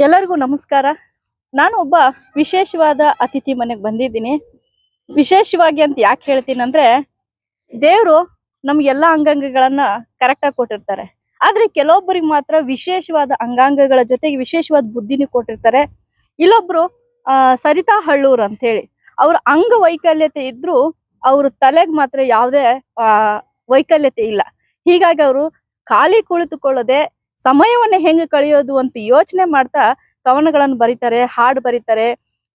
ಎಲ್ಲರಿಗೂ ನಮಸ್ಕಾರ. ನಾನು ಒಬ್ಬ ವಿಶೇಷವಾದ ಅತಿಥಿ ಮನೆಗೆ ಬಂದಿದ್ದೀನಿ. ವಿಶೇಷವಾಗಿ ಅಂತ ಯಾಕೆ ಹೇಳ್ತೀನಿ ಅಂದ್ರೆ, ದೇವರು ನಮ್ಗೆಲ್ಲಾ ಅಂಗಾಂಗಗಳನ್ನ ಕರೆಕ್ಟಾಗಿ ಕೊಟ್ಟಿರ್ತಾರೆ. ಆದ್ರೆ ಕೆಲವೊಬ್ಬರಿಗೆ ಮಾತ್ರ ವಿಶೇಷವಾದ ಅಂಗಾಂಗಗಳ ಜೊತೆಗೆ ವಿಶೇಷವಾದ ಬುದ್ಧಿನೂ ಕೊಟ್ಟಿರ್ತಾರೆ. ಇಲ್ಲೊಬ್ರು ಸರಿತಾ ಹಳ್ಳೂರ್ ಅಂತ ಹೇಳಿ, ಅವ್ರ ಅಂಗವೈಕಲ್ಯತೆ ಇದ್ರೂ ಅವ್ರ ತಲೆಗೆ ಮಾತ್ರ ಯಾವುದೇ ವೈಕಲ್ಯತೆ ಇಲ್ಲ. ಹೀಗಾಗಿ ಅವರು ಖಾಲಿ ಕುಳಿತುಕೊಳ್ಳದೆ ಸಮಯವನ್ನ ಹೆಂಗೆ ಕಳೆಯೋದು ಅಂತ ಯೋಚನೆ ಮಾಡ್ತಾ ಕವನಗಳನ್ನು ಬರೀತಾರೆ, ಹಾಡು ಬರೀತಾರೆ,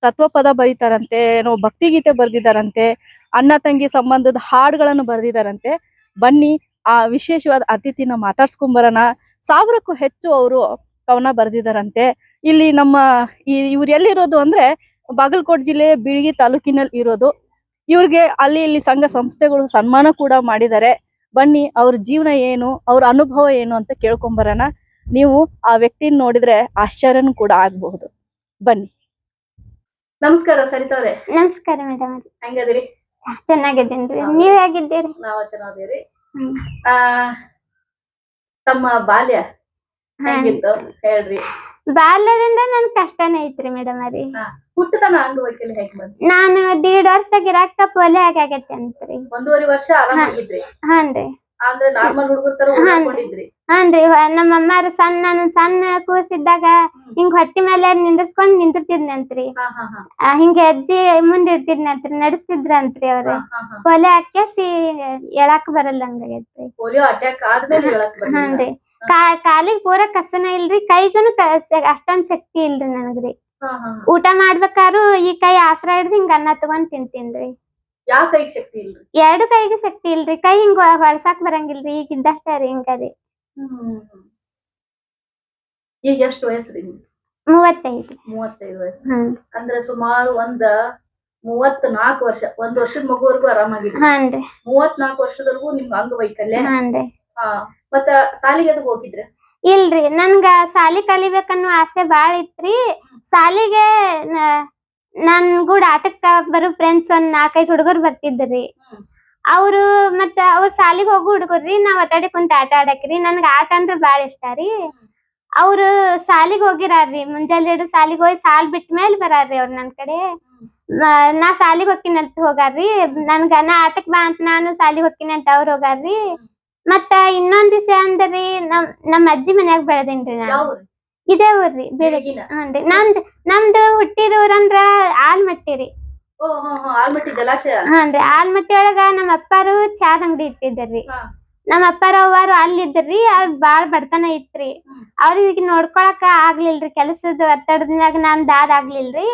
ತತ್ವಪದ ಬರೀತಾರಂತೆ, ಏನೋ ಭಕ್ತಿಗೀತೆ ಬರೆದಿದ್ದಾರಂತೆ, ಅಣ್ಣ ತಂಗಿ ಸಂಬಂಧದ ಹಾಡುಗಳನ್ನು ಬರೆದಿದ್ದಾರಂತೆ. ಬನ್ನಿ ಆ ವಿಶೇಷವಾದ ಅತಿಥಿನ ಮಾತಾಡ್ಸ್ಕೊಂಬರೋಣ. 1000ಕ್ಕೂ ಹೆಚ್ಚು ಅವರು ಕವನ ಬರೆದಿದ್ದಾರಂತೆ. ಇಲ್ಲಿ ನಮ್ಮ ಇವ್ರು ಎಲ್ಲಿರೋದು ಅಂದ್ರೆ ಬಾಗಲಕೋಟೆ ಜಿಲ್ಲೆಯ ಬೀಳಗಿ ತಾಲೂಕಿನಲ್ಲಿ ಇರೋದು. ಇವ್ರಿಗೆ ಅಲ್ಲಿ ಇಲ್ಲಿ ಸಂಘ ಸಂಸ್ಥೆಗಳು ಸನ್ಮಾನ ಕೂಡ ಮಾಡಿದ್ದಾರೆ. ಬನ್ನಿ ಅವ್ರ ಜೀವನ ಏನು, ಅವ್ರ ಅನುಭವ ಏನು ಅಂತ ಕೇಳ್ಕೊಂಬರೋಣ. ನೀವು ಆ ವ್ಯಕ್ತಿನ ನೋಡಿದ್ರೆ ಆಶ್ಚರ್ಯನೂ ಕೂಡ ಆಗ್ಬಹುದು. ಬನ್ನಿ. ನಮಸ್ಕಾರ ಸರಿತಾ ಅವ್ರೆ. ನಮಸ್ಕಾರ ಮೇಡಮ್. ಹೆಂಗದಿರಿ? ಚೆನ್ನಾಗಿದ್ದೇನ್ರಿ, ನೀವ್ ಹೇಗಿದ್ದೀರಿ? ನಾವು ಚೆನ್ನಾಗಿದ್ದೀರಿ. ತಮ್ಮ ಬಾಲ್ಯ ಹೆಂಗಿತ್ತು ಹೇಳ್ರಿ. ಬಾಲ್ಯದಿಂದ ನನ್ ಕಷ್ಟನೇ ಐತ್ರಿ ಮೇಡಮ್ ರೀ. ಹುಟ್ಟತನ ಅಂಗವೈಕಲ್ಯ ಹೇಗ್ ಬಂತು? ನಾನು 1.5 ವರ್ಷ ಗಿರಾಕ ಪೋಲಿಯೋ ಆಗೈತೆ ಅಂತ್ರಿ. 1.5 ವರ್ಷ ಆರಾಮಾಗಿದ್ರಿ? ಹಾನ್ರಿ. ಅಂದ್ರೆ ನಾರ್ಮಲ್ ಹುಡುಗರ ತರ ಓಡಾಡ್ಕೊಂಡಿದ್ರಿ? ಹಾನ್ರಿ. ನಮ್ಮ ಅಮ್ಮಾರು ನಾನು ಸಣ್ಣ ಕೂಸಿದ್ದಾಗ ಹಿಂಗ್ ಹೊಟ್ಟಿ ಮೇಲೆ ನಿಂದ್ರಸ್ಕೊಂಡ್ ನಿಂತಿರ್ತಿದ್ನಂತ್ರಿ. ಹಿಂಗ ಹೆಜ್ಜೆ ಮುಂದ್ ಇರ್ತಿದ್ನಂತ್ರಿ, ನಡೆಸ್ತಿದ್ರಂತ್ರಿ ಅವ್ರು. ಪೋಲಿಯೋ ಹಾಕ್ಯಾಸಿ ಎಳಾಕ್ ಬರಲ್ಲ ಹಂಗಾಗೈತ್ರಿ. ಪೋಲಿಯೋ ಅಟ್ಯಾಕ್ ಆದ್ಮೇಲೆ ಹೇಳಕ್ ಬರಲ್ಲ? ಹಾನ್ರಿ. ಕಾಲಿಗ್ ಪೂರ ಕಸನ ಇಲ್ರಿ, ಕೈಗೂನು ಅಷ್ಟೊಂದ್ ಶಕ್ತಿ ಇಲ್ರಿ ನನಗ್ರಿ. ಊಟ ಮಾಡ್ಬೇಕಾರು ಈ ಕೈ ಆಸರ ಹಿಡ್ದು ಹಿಂಗ ಅನ್ನ ತಗೊಂಡ್ ತಿಂತೀನ್ರಿ. ಯಾವ ಕೈಗೆ ಶಕ್ತಿ ಇಲ್ರಿ? 2 ಕೈಗೆ ಶಕ್ತಿ ಇಲ್ರಿ, ಕೈ ಹಿಂಗ ಹೊಳ್ಸಾಕ್ ಬರಂಗಿಲ್ರಿ. ಈಗ ಇದ್ದಷ್ಟೇ ರೀ ಹಿಂಗರಿ. ಈಗ ಎಷ್ಟು ವಯಸ್ಸ್ರಿ? 35. 35 ವಯಸ್ಸು. ಅಂದ್ರೆ ಸುಮಾರು 34 ವರ್ಷ, 1 ವರ್ಷದ ಮಗುವರೆಗೂ ಆರಾಮಾಗಿದ್ರಿ? ಹಾನ್ರಿ. 34 ವರ್ಷದವರೆಗೂ ನಿಮ್ಗೆ ಅಂಗವೈಕಲ್ಯ? ಹಾನ್ರಿ. ಮತ್ತ ಸಾಲಿಗೆ ಅದಕ್ಕೆ ಹೋಗಿದ್ರೆ? ಇಲ್ರಿ, ನನ್ಗ ಸಾಲಿ ಕಲಿಬೇಕನ್ನೋ ಆಸೆ ಬಾಳ ಇತ್ರಿ. ಸಾಲಿಗೆ ನನ್ ಕೂಡ ಆಟಕ್ಕ ಬರೋ ಫ್ರೆಂಡ್ಸ್ ಒಂದ್ 4-5 ಹುಡುಗರು ಬರ್ತಿದ್ರಿ. ಅವ್ರು ಮತ್ತ ಅವ್ರ ಸಾಲಿಗೆ ಹೋಗೋ ಹುಡುಗರ್ರಿ. ನಾವ್ ಒಟ್ಟಾಡಿ ಕುಂತ ಆಟ ಆಡಕ್ರಿ. ನನ್ಗ ಆಟ ಅಂದ್ರ ಬಾಳ ಇಷ್ಟ ರೀ. ಅವ್ರು ಸಾಲಿಗೆ ಹೋಗಿರಾರ್ರಿ. ಮುಂಜಾನೆ ಹಿಡಿದು ಸಾಲಿಗೆ ಹೋಗಿ ಸಾಲ್ ಬಿಟ್ಟ ಮೇಲೆ ಬರಾರ್ರಿ ಅವ್ರ ನನ್ ಕಡೆ. ನಾ ಸಾಲಿಗೆ ಹೋಗ್ತೀನಿ ಅಂತ ಹೋಗಾರ್ರಿ. ನಾ ಆಟಕ್ ಬಾ ಅಂತ ನಾನು ಸಾಲಿಗೆ ಹೋಗ್ತೀನಿ ಅಂತ ಅವ್ರು ಹೋಗಾರ್ರಿ. ಮತ್ತ ಇನ್ನೊಂದ್ ವಿಷಯ ಅಂದ್ರಿ, ನಮ್ಮ ಅಜ್ಜಿ ಮನ್ಯಾಗ ಬೆಳೆದೇನ್ರಿ ನಾನು. ಇದೇ ಊರ್ರಿ, ಬೀಳಗಿ. ಹಾನ್ರಿ. ನಮ್ದು ಹುಟ್ಟಿದ ಊರಂದ್ರ ಆಲ್ಮಟ್ಟಿ ರೀ. ಆಲ್ಮಟ್ಟಿ ಜಲಾಶಯ? ಹಾನ್ರಿ. ಆಲ್ಮಟ್ಟಿ ಒಳಗ ನಮ್ಮ ಅಪ್ಪಾರು ಚಾದ ಅಂಗಡಿ ಇಟ್ಟಿದ್ರಿ. ನಮ್ಮ ಅಪ್ಪಾರ ಅವ್ವಾರು ಅಲ್ಲಿದ್ರಿ. ಅದ್ ಬಾಳ ಬಡತನ ಇತ್ರಿ. ಅವ್ರಿಗೆ ನೋಡ್ಕೊಳಕ ಆಗ್ಲಿಲ್ರಿ. ಕೆಲಸದ ಒತ್ತಡದಾಗ ನಾನ್ ಆಗ್ಲಿಲ್ರಿ.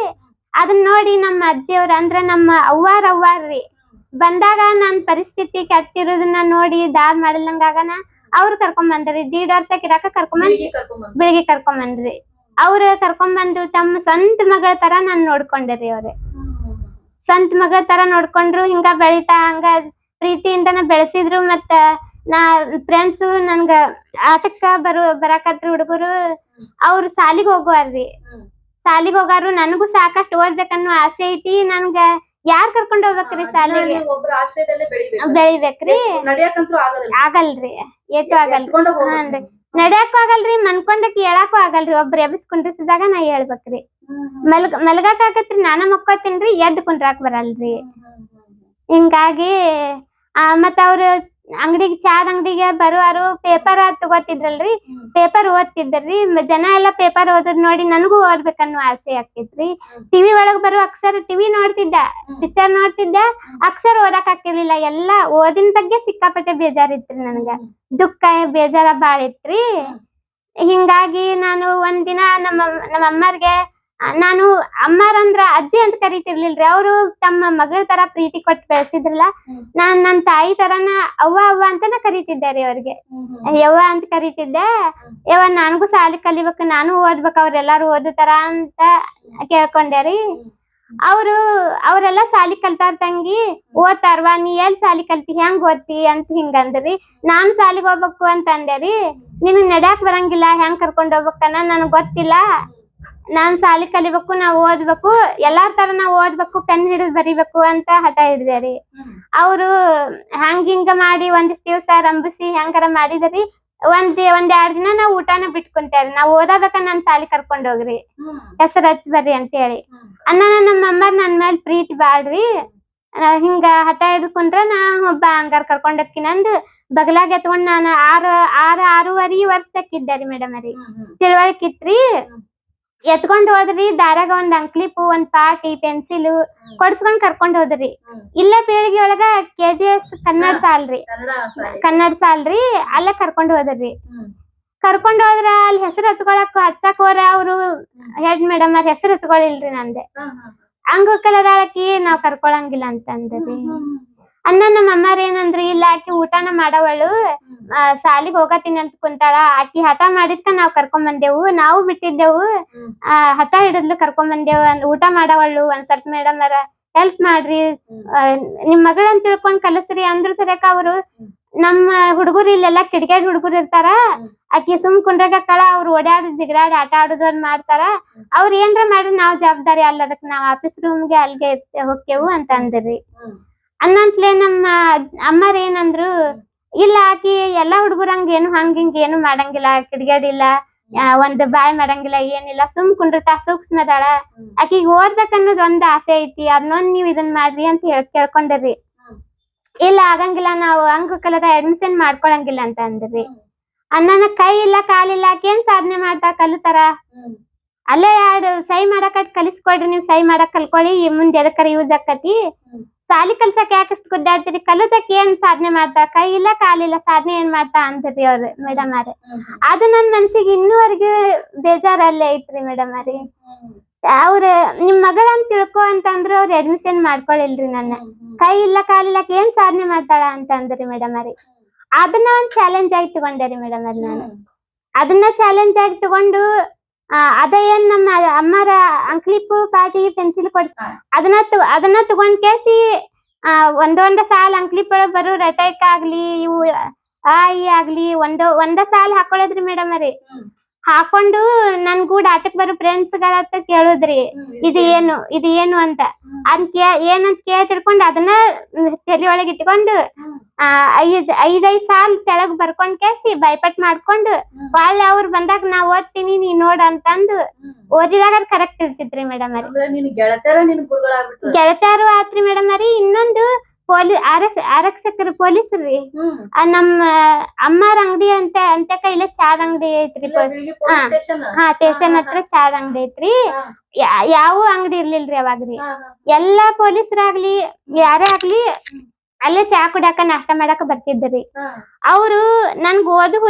ಅದನ್ನ ನೋಡಿ ನಮ್ಮ ಅಜ್ಜಿಯವ್ರ ಅಂದ್ರ ನಮ್ಮ ಅವ್ವಾರ್ರಿ ಬಂದಾಗ ನನ್ ಪರಿಸ್ಥಿತಿ ಕೆಟ್ಟಿರೋದನ್ನ ನೋಡಿ ಮಾಡಿಲ್ಲಂಗಾಗನ ಅವ್ರು ಕರ್ಕೊಂಡ್ ಬಂದ್ರಿ. 1.5 ವರ್ಷ ಕಿರಾಕ ಬೆಳಿಗ್ಗೆ ಕರ್ಕೊಂಡ್ ಬಂದ್ರಿ. ಅವ್ರು ಕರ್ಕೊಂಡ್ ಬಂದು ತಮ್ಮ ಸ್ವಂತ ಮಗಳ ತರ ನಾನ್ ನೋಡ್ಕೊಂಡ್ರಿ. ಅವ್ರೆ ಸ್ವಂತ ಮಗಳ ತರ ನೋಡ್ಕೊಂಡ್ರು. ಹಿಂಗ ಬೆಳಿತಾ ಹಂಗ ಪ್ರೀತಿಯಿಂದನ ಬೆಳೆಸಿದ್ರು. ಮತ್ತ ಫ್ರೆಂಡ್ಸ್ ನನ್ಗ ಆಟಕ್ಕ ಬರಾಕತ್ರ ಹುಡುಗರು ಅವ್ರು ಸಾಲಿಗೆ ಹೋಗುವಾರ್ರಿ. ಸಾಲಿಗೆ ಹೋಗಾರು. ನನಗೂ ಸಾಕಷ್ಟು ಓದ್ಬೇಕನ್ನೋ ಆಸೆ ಐತಿ. ನನ್ಗ ಯಾರ್ ಕರ್ಕೊಂಡ್ ಹೋಗ್ಬೇಕ್ರಿ ಸಾಲಿಗೆ? ಬೆಳಿಬೇಕ್ರಿ. ಆಗಲ್ರಿ, ಏಟು ಆಗಲ್ರಿ. ಹಾನ್ರಿ. ನಡ್ಯಾಕು ಆಗಲ್ರಿ, ಮನ್ಕೊಂಡಕ್ ಹೇಳಾಕು ಆಗಲ್ರಿ. ಒಬ್ರು ಎಬ್ಬಿಸ್ ಕುಂಡ್ರಿಸಿದಾಗ ನಾ ಹೇಳ್ಬೇಕ್ರಿ. ಮಲ್ಗಾಕ್ ಆಗತ್ರಿ, ನಾನ ಮಕ್ಕೋತೀನ್ರಿ. ಎದ್ದು ಕುಂಡ್ರಾಕ್ ಬರಲ್ರಿ. ಹಿಂಗಾಗಿ ಮತ್ತ ಅವ್ರು ಚಾದ ಅಂಗಡಿಗೆ ಬರುವಾರು ಪೇಪರ್ ತಗೋತಿದ್ರಲ್ರಿ. ಪೇಪರ್ ಓದ್ತಿದ್ರಿ. ಜನ ಎಲ್ಲಾ ಪೇಪರ್ ಓದೋದ್ ನೋಡಿ ನನಗೂ ಓದ್ಬೇಕನ್ನೋ ಆಸೆ ಆಗ್ತಿದ್ರಿ. ಟಿವಿ ಒಳಗ್ ಬರೋ ಅಕ್ಷರ ಟಿವಿ ನೋಡ್ತಿದ್ದ, ಪಿಕ್ಚರ್ ನೋಡ್ತಿದ್ದ, ಅಕ್ಷರ ಓದಕ್ ಆಗ್ತಿರ್ಲಿಲ್ಲ. ಎಲ್ಲಾ ಓದಿನ ಬಗ್ಗೆ ಸಿಕ್ಕಾಪಟ್ಟೆ ಬೇಜಾರಿತ್ರಿ. ನನ್ಗ ದುಃಖ ಬೇಜಾರ ಬಾಳ ಇತ್ರಿ. ಹಿಂಗಾಗಿ ನಾನು ಒಂದಿನ ನಮ್ಮ ಅಮ್ಮಾರ್ಗೆ ನಾನು ಅಮ್ಮಾರಂದ್ರ ಅಜ್ಜಿ ಅಂತ ಕರಿತಿರ್ಲಿಲ್ರಿ. ಅವ್ರು ತಮ್ಮ ಮಗಳ ತರ ಪ್ರೀತಿ ಕೊಟ್ಟು ಬೆಳೆಸಿದ್ರಲ್ಲ. ನಾನ್ ನನ್ ತಾಯಿ ತರನ ಅವ್ವ ಅಂತಾನ ಕರಿತಿದ್ದೆ ರೀ. ಅವ್ರಿಗೆ ಯವ್ವ ಅಂತ ಕರಿತಿದ್ದೆ. ಯವ್ವ ನನಗೂ ಸಾಲಿ ಕಲಿಬೇಕು, ನಾನು ಓದ್ಬೇಕು ಅವ್ರೆಲ್ಲಾರು ಓದುತ್ತಾರ ಅಂತ ಕೇಳ್ಕೊಂಡೆ ರೀ. ಅವ್ರೆಲ್ಲಾ ಸಾಲಿ ಕಲ್ತಾರ ತಂಗಿ, ಓದ್ತಾರವಾ, ನೀ ಎಲ್ ಸಾಲಿ ಕಲ್ತಿ, ಹೆಂಗ್ ಓದ್ತಿ ಅಂತ ಹಿಂಗಂದ್ರಿ. ನಾನ್ ಸಾಲಿಗೆ ಹೋಗ್ಬೇಕು ಅಂತ ಅಂದೇರಿ. ನಿನಗ್ ನಡ್ಯಾಕ್ ಬರಂಗಿಲ್ಲ, ಹೆಂಗ್ ಕರ್ಕೊಂಡ್ ಹೋಗ್ಬೇಕನ್ನ ನನಗ್ ಗೊತ್ತಿಲ್ಲ. ನಾನ್ ಸಾಲಿ ಕಲಿಬೇಕು, ನಾವ್ ಓದ್ಬೇಕು, ಎಲ್ಲಾರ್ ತರ ನಾವ್ ಓದ್ಬೇಕು, ಪೆನ್ ಹಿಡಿದು ಬರಿಬೇಕು ಅಂತ ಹಠ ಹಿಡ್ದೇರಿ. ಅವ್ರು ಹಿಂಗ ಮಾಡಿ ಒಂದಿಷ್ಟ್ ದಿವ್ಸ ರಂಬಿಸಿ ಹೆಂಗಾರ ಮಾಡಿದ್ರಿ. ಒಂದ್ 2 ದಿನ ನಾವ್ ಊಟನ ಬಿಟ್ಕೊಂತೇವ್ರಿ. ನಾವ್ ಓದಬೇಕ ನನ್ ಸಾಲಿ ಕರ್ಕೊಂಡ್ ಹೋಗ್ರಿ, ಹೆಸರು ಹಚ್ ಬರ್ರಿ ಅಂತ ಹೇಳಿ. ಅಣ್ಣನ ನಮ್ಮ ಅಮ್ಮಾರ್ ನನ್ ಮೇಲೆ ಪ್ರೀತಿ ಬಾಳ್ರಿ. ಹಿಂಗ ಹಠ ಹಿಡ್ಕೊಂಡ್ರ ನಾ ಒಬ್ಬ ಹಂಗಾರ್ ಕರ್ಕೊಂಡ್ ಹೋಗ್ತೀನಿ ಅಂದ್ ಬಗಲಾಗ ಎತ್ಕೊಂಡ್ ನಾನು 6.5 ವರ್ಷಕ್ಕಿದ್ದೆ ರೀ ಮೇಡಮ್ ರೀ. ತಿಳುವಳಿಕೆ ಇತ್ರಿ. ಎತ್ಕೊಂಡ್ ಹೋದ್ರಿ. ದಾರ್ಯಾಗ ಒಂದ್ ಅಂಕ್ಲಿಪ್, ಒಂದ್ ಪಾಟಿ, ಪೆನ್ಸಿಲ್ ಕೊಡ್ಸ್ಕೊಂಡ್ ಕರ್ಕೊಂಡ್ ಹೋದ್ರಿ. ಇಲ್ಲೇ ಪೀಳಿಗೆ ಒಳಗ KGS ಕನ್ನಡ ಸಾಲ್ರಿ ಅಲ್ಲೇ ಕರ್ಕೊಂಡ್ ಹೋದ್ರಿ. ಕರ್ಕೊಂಡ್ ಹೋದ್ರ ಅಲ್ಲಿ ಹೆಸರು ಹಚ್ಚಕ್ ಹೋರ ಅವ್ರು ಹೆಡ್ ಮೇಡಮ್ ಅವ್ರ ಹೆಸರು ಹಚ್ಕೊಳಿಲ್ರಿ ನಂದೆ. ಅಂಗವಿಕಲದಾಳಕಿ ನಾವ್ ಕರ್ಕೊಳಂಗಿಲ್ಲ ಅಂತ ಅಂದ್ರಿ. ನಮ್ಮ ಅಮ್ಮಾರ್ ಏನಂದ್ರಿ, ಇಲ್ಲ ಆಕಿ ಊಟನ ಮಾಡವಳು, ಸಾಲಿಗ್ ಹೋಗತೀನಿ ಅಂತ ಕುಂತಾಳ, ಆಕಿ ಹಠ ಮಾಡಿದ್ಕ ನಾವ್ ಕರ್ಕೊಂಡ್ ಬಂದೇವು, ನಾವು ಬಿಟ್ಟಿದ್ದೆವು, ಹಠ ಹಿಡಿದ್ಲು ಕರ್ಕೊಂಡ್ ಬಂದೇವು, ಊಟ ಮಾಡವಳು, ಒಂದ್ ಸ್ವಲ್ಪ ಮೇಡಮ್ ಅವರ ಹೆಲ್ಪ್ ಮಾಡ್ರಿ, ನಿಮ್ ಮಗಳಂತ ತಿಳ್ಕೊಂಡ್ ಕಲಸ್ರಿ ಅಂದ್ರು ಸರಿಯಾಕ ಅವ್ರು ನಮ್ಮ ಹುಡುಗರು ಇಲ್ಲೆಲ್ಲಾ ಕಿಡಿಗೇಡಿ ಹುಡುಗರು ಇರ್ತಾರ, ಆಕಿ ಸುಮ್ ಕುಂಡ್ರಾಗಕ್ಕಳ, ಅವ್ರು ಓಡಾಡಿ ಜಿಗದಾಡಿ ಆಟ ಆಡುದವ್ರ ಮಾಡ್ತಾರ, ಅವ್ರ ಏನ್ರ ಮಾಡ್ರಿ ನಾವ್ ಜವಾಬ್ದಾರಿ ಅಲ್ಲ, ಅದಕ್ ನಾವ್ ಆಫೀಸ್ ರೂಮ್ಗೆ ಅಲ್ಗೆ ಹೋಗ್ತೇವು ಅಂತ ಅಂದ್ರಿ. ಅನ್ನಂತ್ಲೆ ನಮ್ಮ ಅಮ್ಮಾರ್ ಏನಂದ್ರು, ಇಲ್ಲ ಆಕಿ ಎಲ್ಲಾ ಹುಡುಗರಂಗ ಏನು ಹಿಂಗ ಏನು ಮಾಡಂಗಿಲ್ಲ, ಕಿಡಿಗೇಡಿಲ್ಲ, ಒಂದ್ ಬಾಯ್ ಮಾಡಂಗಿಲ್ಲ, ಏನಿಲ್ಲ, ಸುಮ್ ಕುಂಡ್ರತಾ, ಸೂಕ್ಷ್ಮದಾಳ, ಆಕಿಗ್ ಓದ್ಬೇಕ್ ಅನ್ನೋದ್ ಒಂದ್ ಆಸೆ ಐತಿ, ಅದನ್ನೊಂದ್ ನೀವ್ ಇದನ್ ಮಾಡ್ರಿ ಅಂತ ಕೇಳ್ಕೊಂಡ್ರಿ. ಇಲ್ಲ ಆಗಂಗಿಲ್ಲ, ನಾವು ಅಂಗವಿಕಲದ ಅಡ್ಮಿಷನ್ ಮಾಡ್ಕೊಳಂಗಿಲ್ಲ ಅಂತ ಅಂದ್ರಿ. ಅಣ್ಣನ ಕೈ ಇಲ್ಲ ಕಾಲಿಲ್ಲ, ಆಕೇನ್ ಸಾಧನೆ ಮಾಡ್ತಾಳ, ಕಲಿತಾರ, ಅಲ್ಲೇ 2 ಸಹಿ ಮಾಡಕ್ ಕಲಿಸ್ಕೊಡ್ರಿ, ನೀವ್ ಸಹಿ ಮಾಡಕ್ ಕಲ್ಕೊಳ್ಳಿ, ಮುಂದೆ ಎದಕ್ಕರ ಯೂಸ್ ಆಕತಿ, ಸಾಲಿ ಕಲ್ಸಕ್ ಯಾಕಷ್ಟು ಗುದ್ದಾಡ್ತೀರಿ, ಕಲಿತಕ್ ಏನ್ ಸಾಧನೆ ಮಾಡ್ತಾಳ, ಕೈ ಇಲ್ಲ ಕಾಲಿಲ್ಲ, ಸಾಧನೆ ಏನ್ ಮಾಡ್ತಾ ಅಂದ್ರಿ ಅವ್ರು ಮೇಡಮ್ ಅವ್ರ. ಅದು ನನ್ ಮನ್ಸಿಗೆ ಇನ್ನೂವರೆಗೂ ಬೇಜಾರಲ್ಲೇ ಐತ್ರಿ ಮೇಡಮ್ ಅವ್ರಿ. ಅವ್ರ ನಿಮ್ ಮಗಳಂತ ತಿಳ್ಕೊ ಅಂತಂದ್ರು ಅವ್ರ ಅಡ್ಮಿಷನ್ ಮಾಡ್ಕೊಳಿಲ್ರಿ ನನ್ನ. ಕೈ ಇಲ್ಲ ಕಾಲಿಲ್ಲ ಏನ್ ಸಾಧನೆ ಮಾಡ್ತಾಳ ಅಂತ ಅಂದ್ರಿ ಮೇಡಮ್ ಅವ್ರಿ. ಅದನ್ನ ಒಂದ್ ಚಾಲೆಂಜ್ ಆಗಿ ತಗೊಂಡೆ ರೀ ಮೇಡಮ್ ಅವ್ರಿ ನಾನು. ಅದನ್ನ ಚಾಲೆಂಜ್ ಆಗಿ ತಗೊಂಡು ಅದ ಏನ್ ನಮ್ಮ ಅಮ್ಮರ ಅಂಕ್ಲಿಪ್, ಪಾಟಿ, ಪೆನ್ಸಿಲ್ ಕೊಡ್ಸ ಅದನ್ನ ತಗೊಂಡ್ ಕೇಸಿ ಒಂದೊಂದ ಸಾಲ್ ಅಂಕ್ಲಿಪ್ ಒಳಗ್ ಬರೋ ರಟೈಕ್ ಆಗ್ಲಿ, ಇವು ಆ ಈ ಆಗ್ಲಿ ಒಂದ ಸಾಲ್ ಹಾಕೊಳದ್ರಿ ಮೇಡಮ್ ಅವ್ರಿ. ಹಾಕೊಂಡು ನನ್ ಕೂಡ ಆಟಕ್ ಬರೋ ಫ್ರೆಂಡ್ಸ್ ಗಳ ಹತ್ರ ಕೇಳುದ್ರಿ, ಇದು ಏನು ಅಂತ. ಏನಂತ ಕೇಳಿ ತಿಳ್ಕೊಂಡ್ ಅದನ್ನ ತಲಿ ಒಳಗ್ ಇಟ್ಕೊಂಡು 5 ಸಾಲ್ ತೆಳಗ್ ಬರ್ಕೊಂಡ್ ಕೇಸಿ ಬೈಪಟ್ ಮಾಡ್ಕೊಂಡು ಒಳ್ಳೆ ಅವ್ರು ಬಂದಾಗ ನಾ ಓದ್ತೀನಿ ನೀ ನೋಡ್ ಅಂತಂದು ಓದಿದಾಗ ಅದ್ ಕರೆಕ್ಟ್ ಇರ್ತಿದ್ರಿ ಮೇಡಮ್ ಅವ್ರಿ. ಗೆಳತಿಯರು ಆತ್ರಿ ಮೇಡಮ್ ಅವ್ರಿ. ಇನ್ನೊಂದು ಆರಕ್ಷಕರು ಪೊಲೀಸ್ರಿ, ನಮ್ಮ ಅಮ್ಮಾರ ಅಂಗಡಿ ಅಂತ ಕೈಲೇ ಚಾದ ಅಂಗಡಿ ಐತ್ರಿ. ಸ್ಟೇಷನ್ ಹತ್ರ ಚಾದ ಅಂಗಡಿ ಐತ್ರಿ. ಯಾವ ಅಂಗಡಿ ಇರ್ಲಿಲ್ರಿ ಅವಾಗ್ರಿ. ಎಲ್ಲಾ ಪೊಲೀಸರಾಗ್ಲಿ ಯಾರೇ ಆಗ್ಲಿ ಅಲ್ಲೇ ಚಾ ಕುಡ್ಯಾಕ ನಾಷ್ಟ ಮಾಡಾಕ ಬರ್ತಿದ್ರಿ. ಅವ್ರು ನನ್ಗ